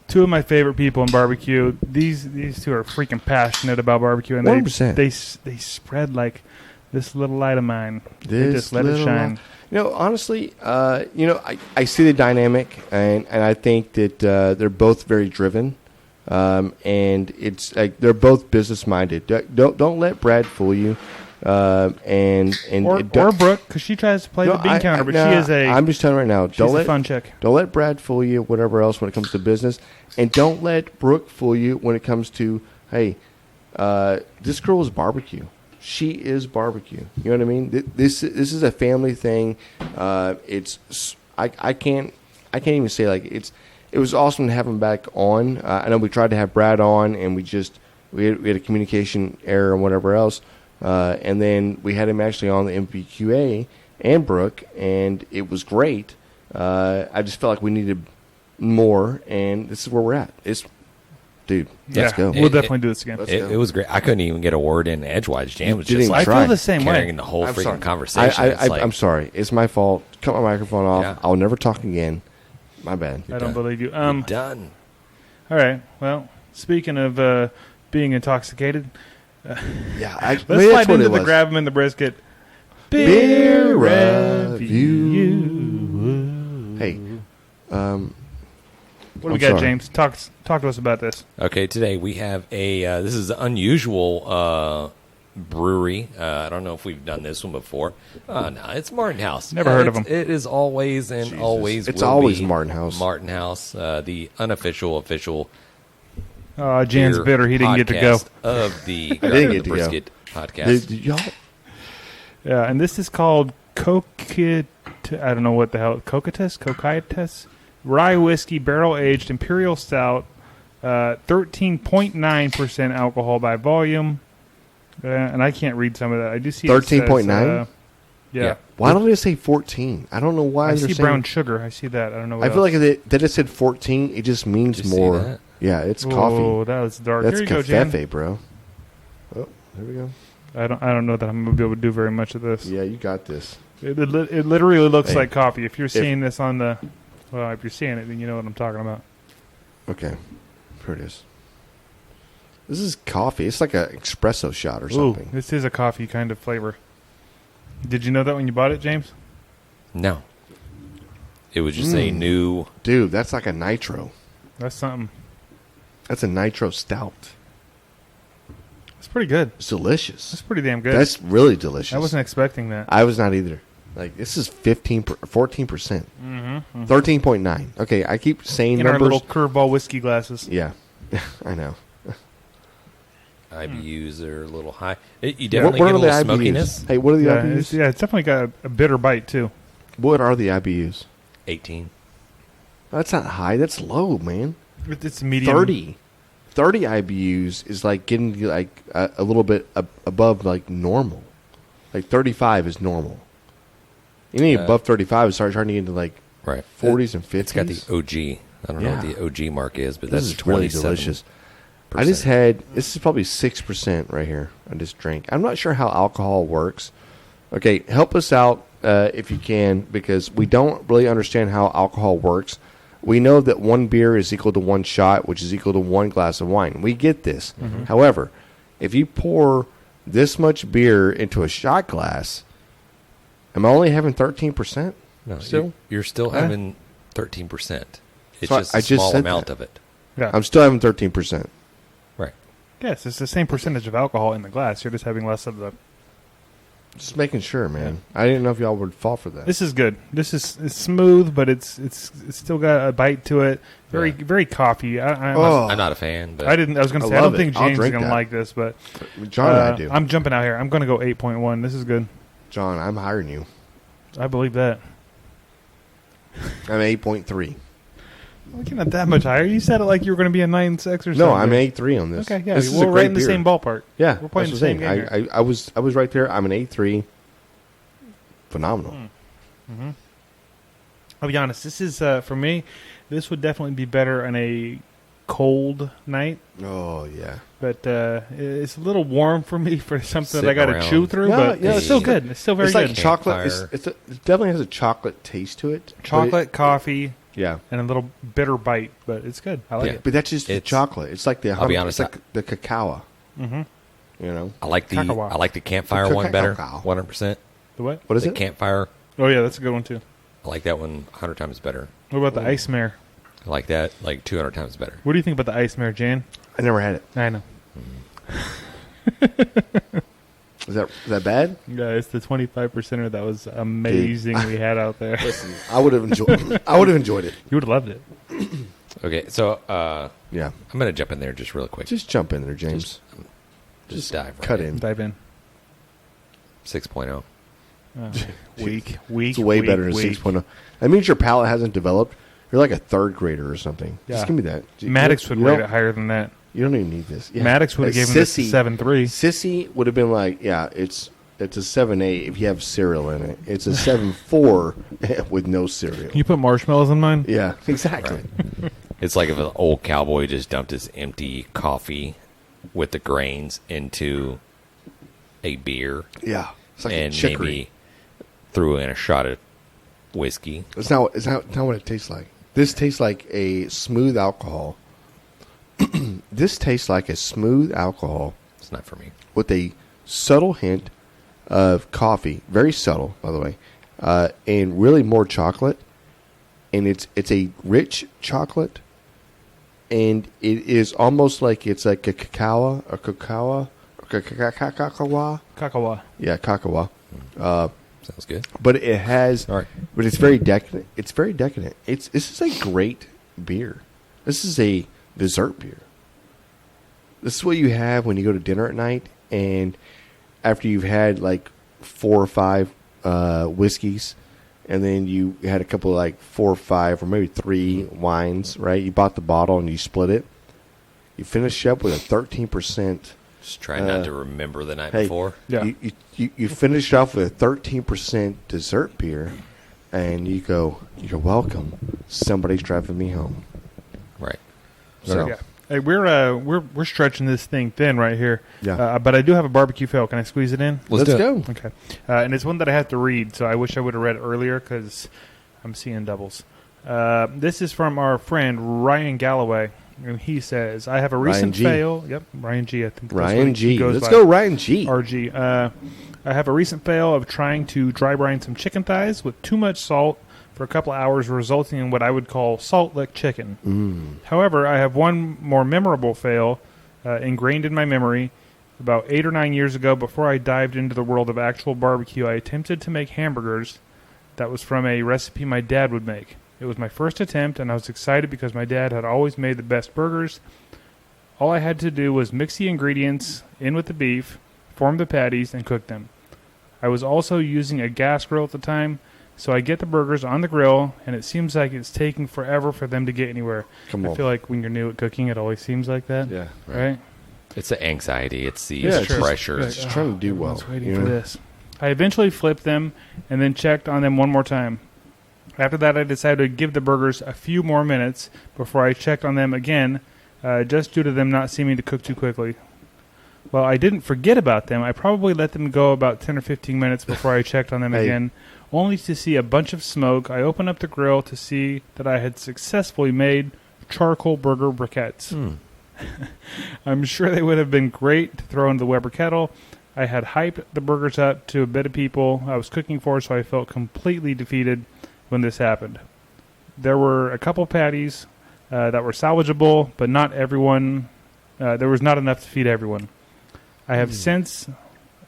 Two of my favorite people in barbecue. These two are freaking passionate about barbecue, and 100%. they spread like this little light of mine. They just let it shine. Honestly, I see the dynamic, and I think that they're both very driven, and it's like they're both business minded. Don't let Brad fool you, or Brooke, because she tries to play the bean counter, but she is I'm just telling you right now. She's a fun chick. Don't let Brad fool you. Whatever else when it comes to business, and don't let Brooke fool you when it comes to this girl is barbecue. She is barbecue. You know what I mean? This is a family thing. It's I can't even say like it was awesome to have him back on. I know we tried to have Brad on, and we had a communication error and whatever else. And then we had him actually on the NBBQA and Brooke, and it was great. I just felt like we needed more, and this is where we're at. Let's go. We'll definitely do this again. It was great. I couldn't even get a word in edgewise. Jam was just I feel the same way. carrying the whole freaking conversation. I'm sorry. It's my fault. Cut my microphone off. Yeah. I'll never talk again. My bad. I don't believe you. You're done. All right. Well, speaking of being intoxicated, Let's let's slide into the grab 'em in the brisket. Beer review. Hey, what do we got, James? Talk to us about this. Okay, today we have this is an unusual brewery. I don't know if we've done this one before. No, it's Martin House. Never heard of them. It is always and always It's will always be Martin House. Martin House, the unofficial, official Jan's beer bitter. He didn't get to go. podcast of the I didn't get to go. Brisket podcast. Did y'all? Yeah, and this is called KOKYTUS. I don't know what the hell. KOKYTUS? Rye whiskey, barrel aged imperial stout, 13.9% alcohol by volume. And I can't read some of that. I do see 13.9. Yeah. Why don't they say 14? I don't know why I they're see saying brown sugar. I see that. I don't know. What I feel else. like that it said 14. It just means Did you see more. that? Yeah, it's Oh, coffee. that was dark. That's Here you go, Jan. cafefe, bro. Oh, there we go. I don't know that I'm gonna be able to do very much of this. Yeah, you got this. It literally looks Hey, like coffee. If you're seeing this on the, well, if you're seeing it, then you know what I'm talking about. Okay, here it is. This is coffee. It's like an espresso shot or something. Ooh, this is a coffee kind of flavor. Did you know that when you bought it, James? No. It was just a new... Dude, that's like a nitro. That's something. That's a nitro stout. It's pretty good. It's delicious. That's pretty damn good. That's really delicious. I wasn't expecting that. I was not either. Like, this is 14%. 13.9. Okay, I keep saying In numbers. our little curveball whiskey glasses. Yeah, I know. IBUs are a little high. You definitely What get a are the little IBUs? smokiness. Hey, what are the Yeah, IBUs? it's definitely got a bitter bite, too. What are the IBUs? 18. That's not high. That's low, man. It's medium. 30 IBUs is like getting like a little bit above like normal. Like 35 is normal. Anything above 35 is starting to get into like 40s and 50s. It's got the OG. I don't know what the OG mark is, but this is really delicious. I just had, this is probably 6% right here. I just drank. I'm not sure how alcohol works. Okay, help us out if you can, because we don't really understand how alcohol works. We know that one beer is equal to one shot, which is equal to one glass of wine. We get this. Mm-hmm. However, if you pour this much beer into a shot glass, am I only having 13%? No, still? You're still having 13%. It's So just a small amount of it. Yeah. I'm still having 13%. Right. Yes, it's the same percentage of alcohol in the glass. You're just having less of the... Just making sure, man. I didn't know if y'all would fall for that. This is good. It's smooth, but it's still got a bite to it. Very coffee. I'm not a fan, but I was going to say, I don't think James is going to like this, but John and I do. I'm jumping out here. I'm going to go 8.1. This is good. John, I'm higher than you. I believe that. I'm 8.3. Well, you're not that much higher. You said it like you were going to be a 9.6 or something. No, I'm 8.3 on this. Okay, yeah. This is We're a great right in the beer. same ballpark. Yeah, we're playing the same game here. I was right there. I'm an 8.3. Phenomenal. Mm-hmm. I'll be honest. This is for me. This would definitely be better on a cold night. Oh yeah, but it's a little warm for me for something Sitting that I got to chew through. But it's still good. It's still very it's good. Like chocolate. It definitely has a chocolate taste to it. Chocolate, coffee. Yeah, and a little bitter bite, but it's good. I like it. But that's just the chocolate. It's like the. I'll be honest. It's like the cacao. Mm-hmm. You know, I like the campfire one better. 100%. The what? What is the it? Campfire. Oh yeah, that's a good one too. I like that one 100 times better. What about the ice mare? I like that like 200 times better. What do you think about the ice mare, Jan? I never had it. I know. Is that bad? Yeah, it's the 25%er that was amazing. We had out there. Listen, I would have enjoyed it. You would have loved it. Okay, so yeah, I'm gonna jump in there just real quick. Just jump in there, James. Just dive. Cut in. Dive in. 6.0. Weak. It's way better than 6.0. That means your palate hasn't developed. You're like a third grader or something. Yeah. Just give me that. Maddox would rate it higher than that. You don't even need this. Yeah. Maddox would have given this a 7.3. Sissy would have been like, yeah, it's a 7.8 if you have cereal in it. It's a 7.4 with no cereal. Can you put marshmallows in mine? Yeah, exactly. Right. It's like if an old cowboy just dumped his empty coffee with the grains into a beer. Yeah. It's like and a chicory. Maybe threw in a shot of whiskey. It's not what it tastes like. This tastes like a smooth alcohol. This tastes like a smooth alcohol. It's not for me. With a subtle hint of coffee. Very subtle, by the way. And really more chocolate. And it's a rich chocolate. And it is almost like it's like a cacao. Cacao. Yeah, cacao. Sounds good. But it has, all right. But it's very decadent. It's very decadent. This is a great beer. This is a dessert beer. This is what you have when you go to dinner at night, and after you've had like 4 or 5 whiskeys, and then you had a couple of like 4 or 5 or maybe 3 wines, right? You bought the bottle and you split it. You finish up with a 13%. Just try not to remember the night before. Yeah. You finish off with a 13% dessert beer, and you go, "You're welcome. Somebody's driving me home." Right. So yeah. Hey, we're stretching this thing thin right here. Yeah. But I do have a barbecue fail. Can I squeeze it in? Let's go. Okay. And it's one that I have to read, so I wish I would have read it earlier because I'm seeing doubles. This is from our friend Ryan Galloway. And he says, I have a recent fail. Yep, Ryan G. I think Ryan G. Let's go, Ryan G. RG. I have a recent fail of trying to dry brine some chicken thighs with too much salt for a couple of hours, resulting in what I would call salt lick chicken. However, I have one more memorable fail ingrained in my memory. About 8 or 9 years ago, before I dived into the world of actual barbecue, I attempted to make hamburgers that was from a recipe my dad would make. It was my first attempt, and I was excited because my dad had always made the best burgers. All I had to do was mix the ingredients in with the beef, form the patties, and cook them. I was also using a gas grill at the time, so I get the burgers on the grill, and it seems like it's taking forever for them to get anywhere. I feel like when you're new at cooking, it always seems like that. Yeah. Right? It's the anxiety. It's the it's pressure. Just trying to do well. I was waiting for this. I eventually flipped them and then checked on them one more time. After that, I decided to give the burgers a few more minutes before I checked on them again, just due to them not seeming to cook too quickly. Well, I didn't forget about them. I probably let them go about 10 or 15 minutes before I checked on them again, only to see a bunch of smoke. I opened up the grill to see that I had successfully made charcoal burger briquettes. I'm sure they would have been great to throw into the Weber kettle. I had hyped the burgers up to a bit of people I was cooking for, so I felt completely defeated when this happened. There were a couple patties that were salvageable, but not everyone. There was not enough to feed everyone. I have since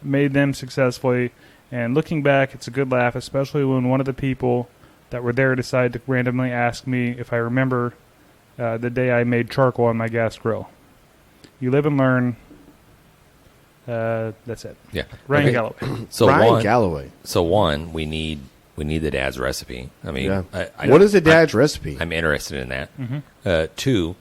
made them successfully, and looking back, it's a good laugh, especially when one of the people that were there decided to randomly ask me if I remember the day I made charcoal on my gas grill. You live and learn. That's it. Yeah. Ryan Galloway. So Ryan Galloway. So we need the dad's recipe. I mean, what is the dad's recipe? I'm interested in that. 2,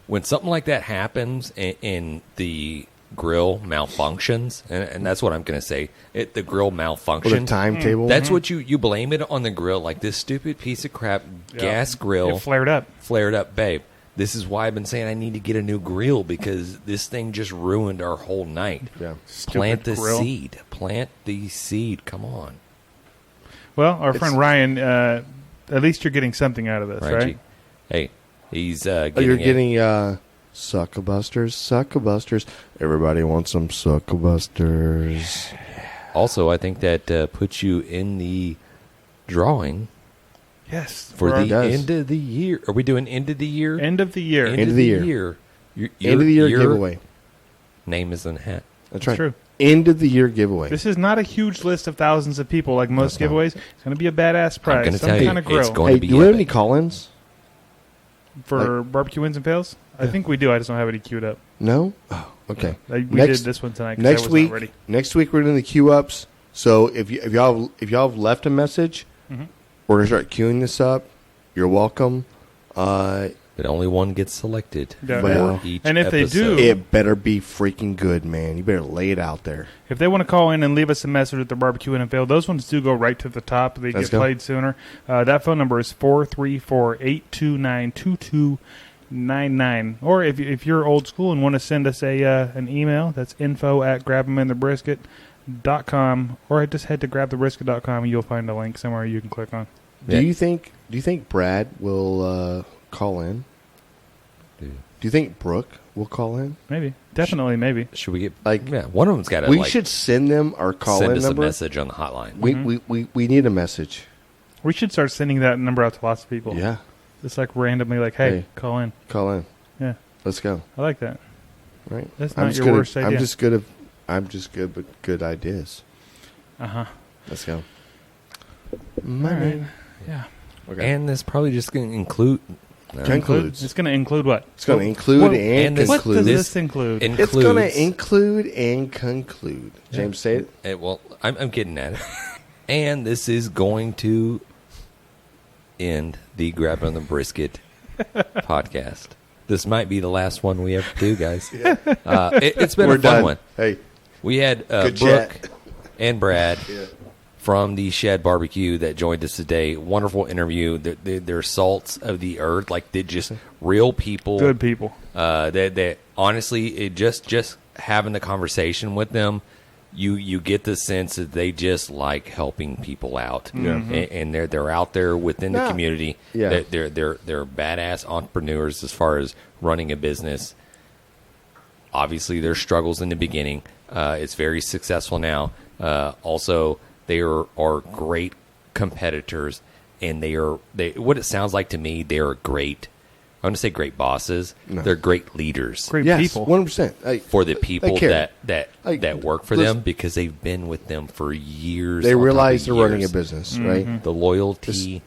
when something like that happens and the grill malfunctions, and that's what I'm going to say, the grill malfunctioned. Or the timetable. That's what you blame it on the grill, like this stupid piece of crap gas grill. It flared up, babe. This is why I've been saying I need to get a new grill, because this thing just ruined our whole night. Yeah. Plant the grill. seed. Plant the seed. Come on. Well, our friend Ryan, at least you're getting something out of this, right? Hey, he's you're getting Suckabusters. Everybody wants some Suckabusters. Also, I think that puts you in the drawing. Yes. For the end of the year. Are we doing end of the year? End of the year. End of the year. End of the year giveaway. Name is in the hat. That's right. True. End of the year giveaway. This is not a huge list of thousands of people like most giveaways. It's going to be a badass prize. I'm going to Some tell you, kind of grill. it's going to be do we have any call-ins? For barbecue wins and fails? I think we do. I just don't have any queued up. No? Oh, okay. We did this one tonight because I was not ready. Next week we're doing the queue ups. So if y'all have left a message, we're gonna start queuing this up. You're welcome. But only one gets selected. Yeah. Well, each and if episode. they do, it better be freaking good, man. You better lay it out there. if they want to call in and leave us a message with the barbecue win and fail, those ones do go right to the top. They get played sooner. That phone number is 434-829-2299. Or if you're old school and want to send us an email, that's info@grabtheminthebrisket.com, or just head to grabthebrisket.com and you'll find a link somewhere you can click on. Do you think Brad will call in? Do you think Brooke will call in? Maybe. Definitely, maybe. Should we get yeah? One of them's got to. We should send them our call-in send us number. a message on the hotline. We need a message. We should start sending that number out to lots of people. Yeah. Just like randomly, like, hey, call in. Call in. Yeah. Let's go. I like that. Right. That's not your worst idea. I'm just good with good ideas. Let's go. Money. Right. Yeah. Okay. And this probably just going to include. Concludes. It's going to include what? It's going to include and this- What conclude. does this include? It's going to include and conclude. James, say it. Well, I'm getting at it. And this is going to end the Grab on the Brisket podcast. This might be the last one we ever do, guys. It's been a fun done. one. Hey, we had good Brooke chat. and Brad from the Shed BBQ that joined us today. Wonderful interview. They're salts of the earth, like they're just real people, Good people. That honestly, it just having the conversation with them, you get the sense that they just like helping people out, and they're out there within the community. Yeah. They're badass entrepreneurs as far as running a business. Obviously, there's struggles in the beginning. It's very successful now. Also, they are great competitors, and they what it sounds like to me, they are great. I want to say great bosses. No. They're great leaders. Great people. 100%. For the people care. that work for them, because they've been with them for years. They realize they're running a business, right? The loyalty.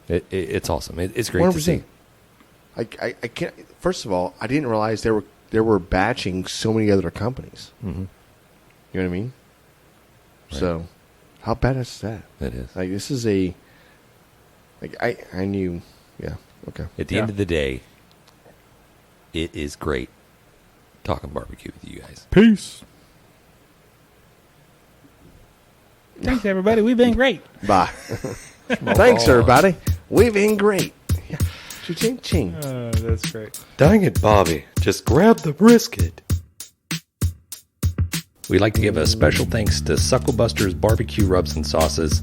It's awesome. It's great 100%. To see. I can't. First of all, I didn't realize they were batching so many other companies. Mm-hmm. You know what I mean? Right. So, how badass is that? It is. Like, this is I knew. Yeah. Okay. At the end of the day, it is great talking barbecue with you guys. Peace. Thanks, everybody. We've been great. Bye. Thanks, everybody. We've been great. Yeah. Ching, ching. That's great. Dang it, Bobby. Just grab the brisket. We'd like to give a special thanks to SUCKLEBUSTERS Barbecue Rubs and Sauces,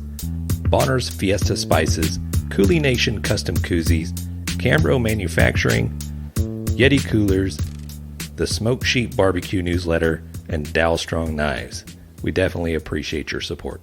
Bonner's Fiesta Spices, Cooley Nation Custom Koozies, Cambro Manufacturing, Yeti Coolers, the Smoke Sheep Barbecue Newsletter, and Dow Strong Knives. We definitely appreciate your support.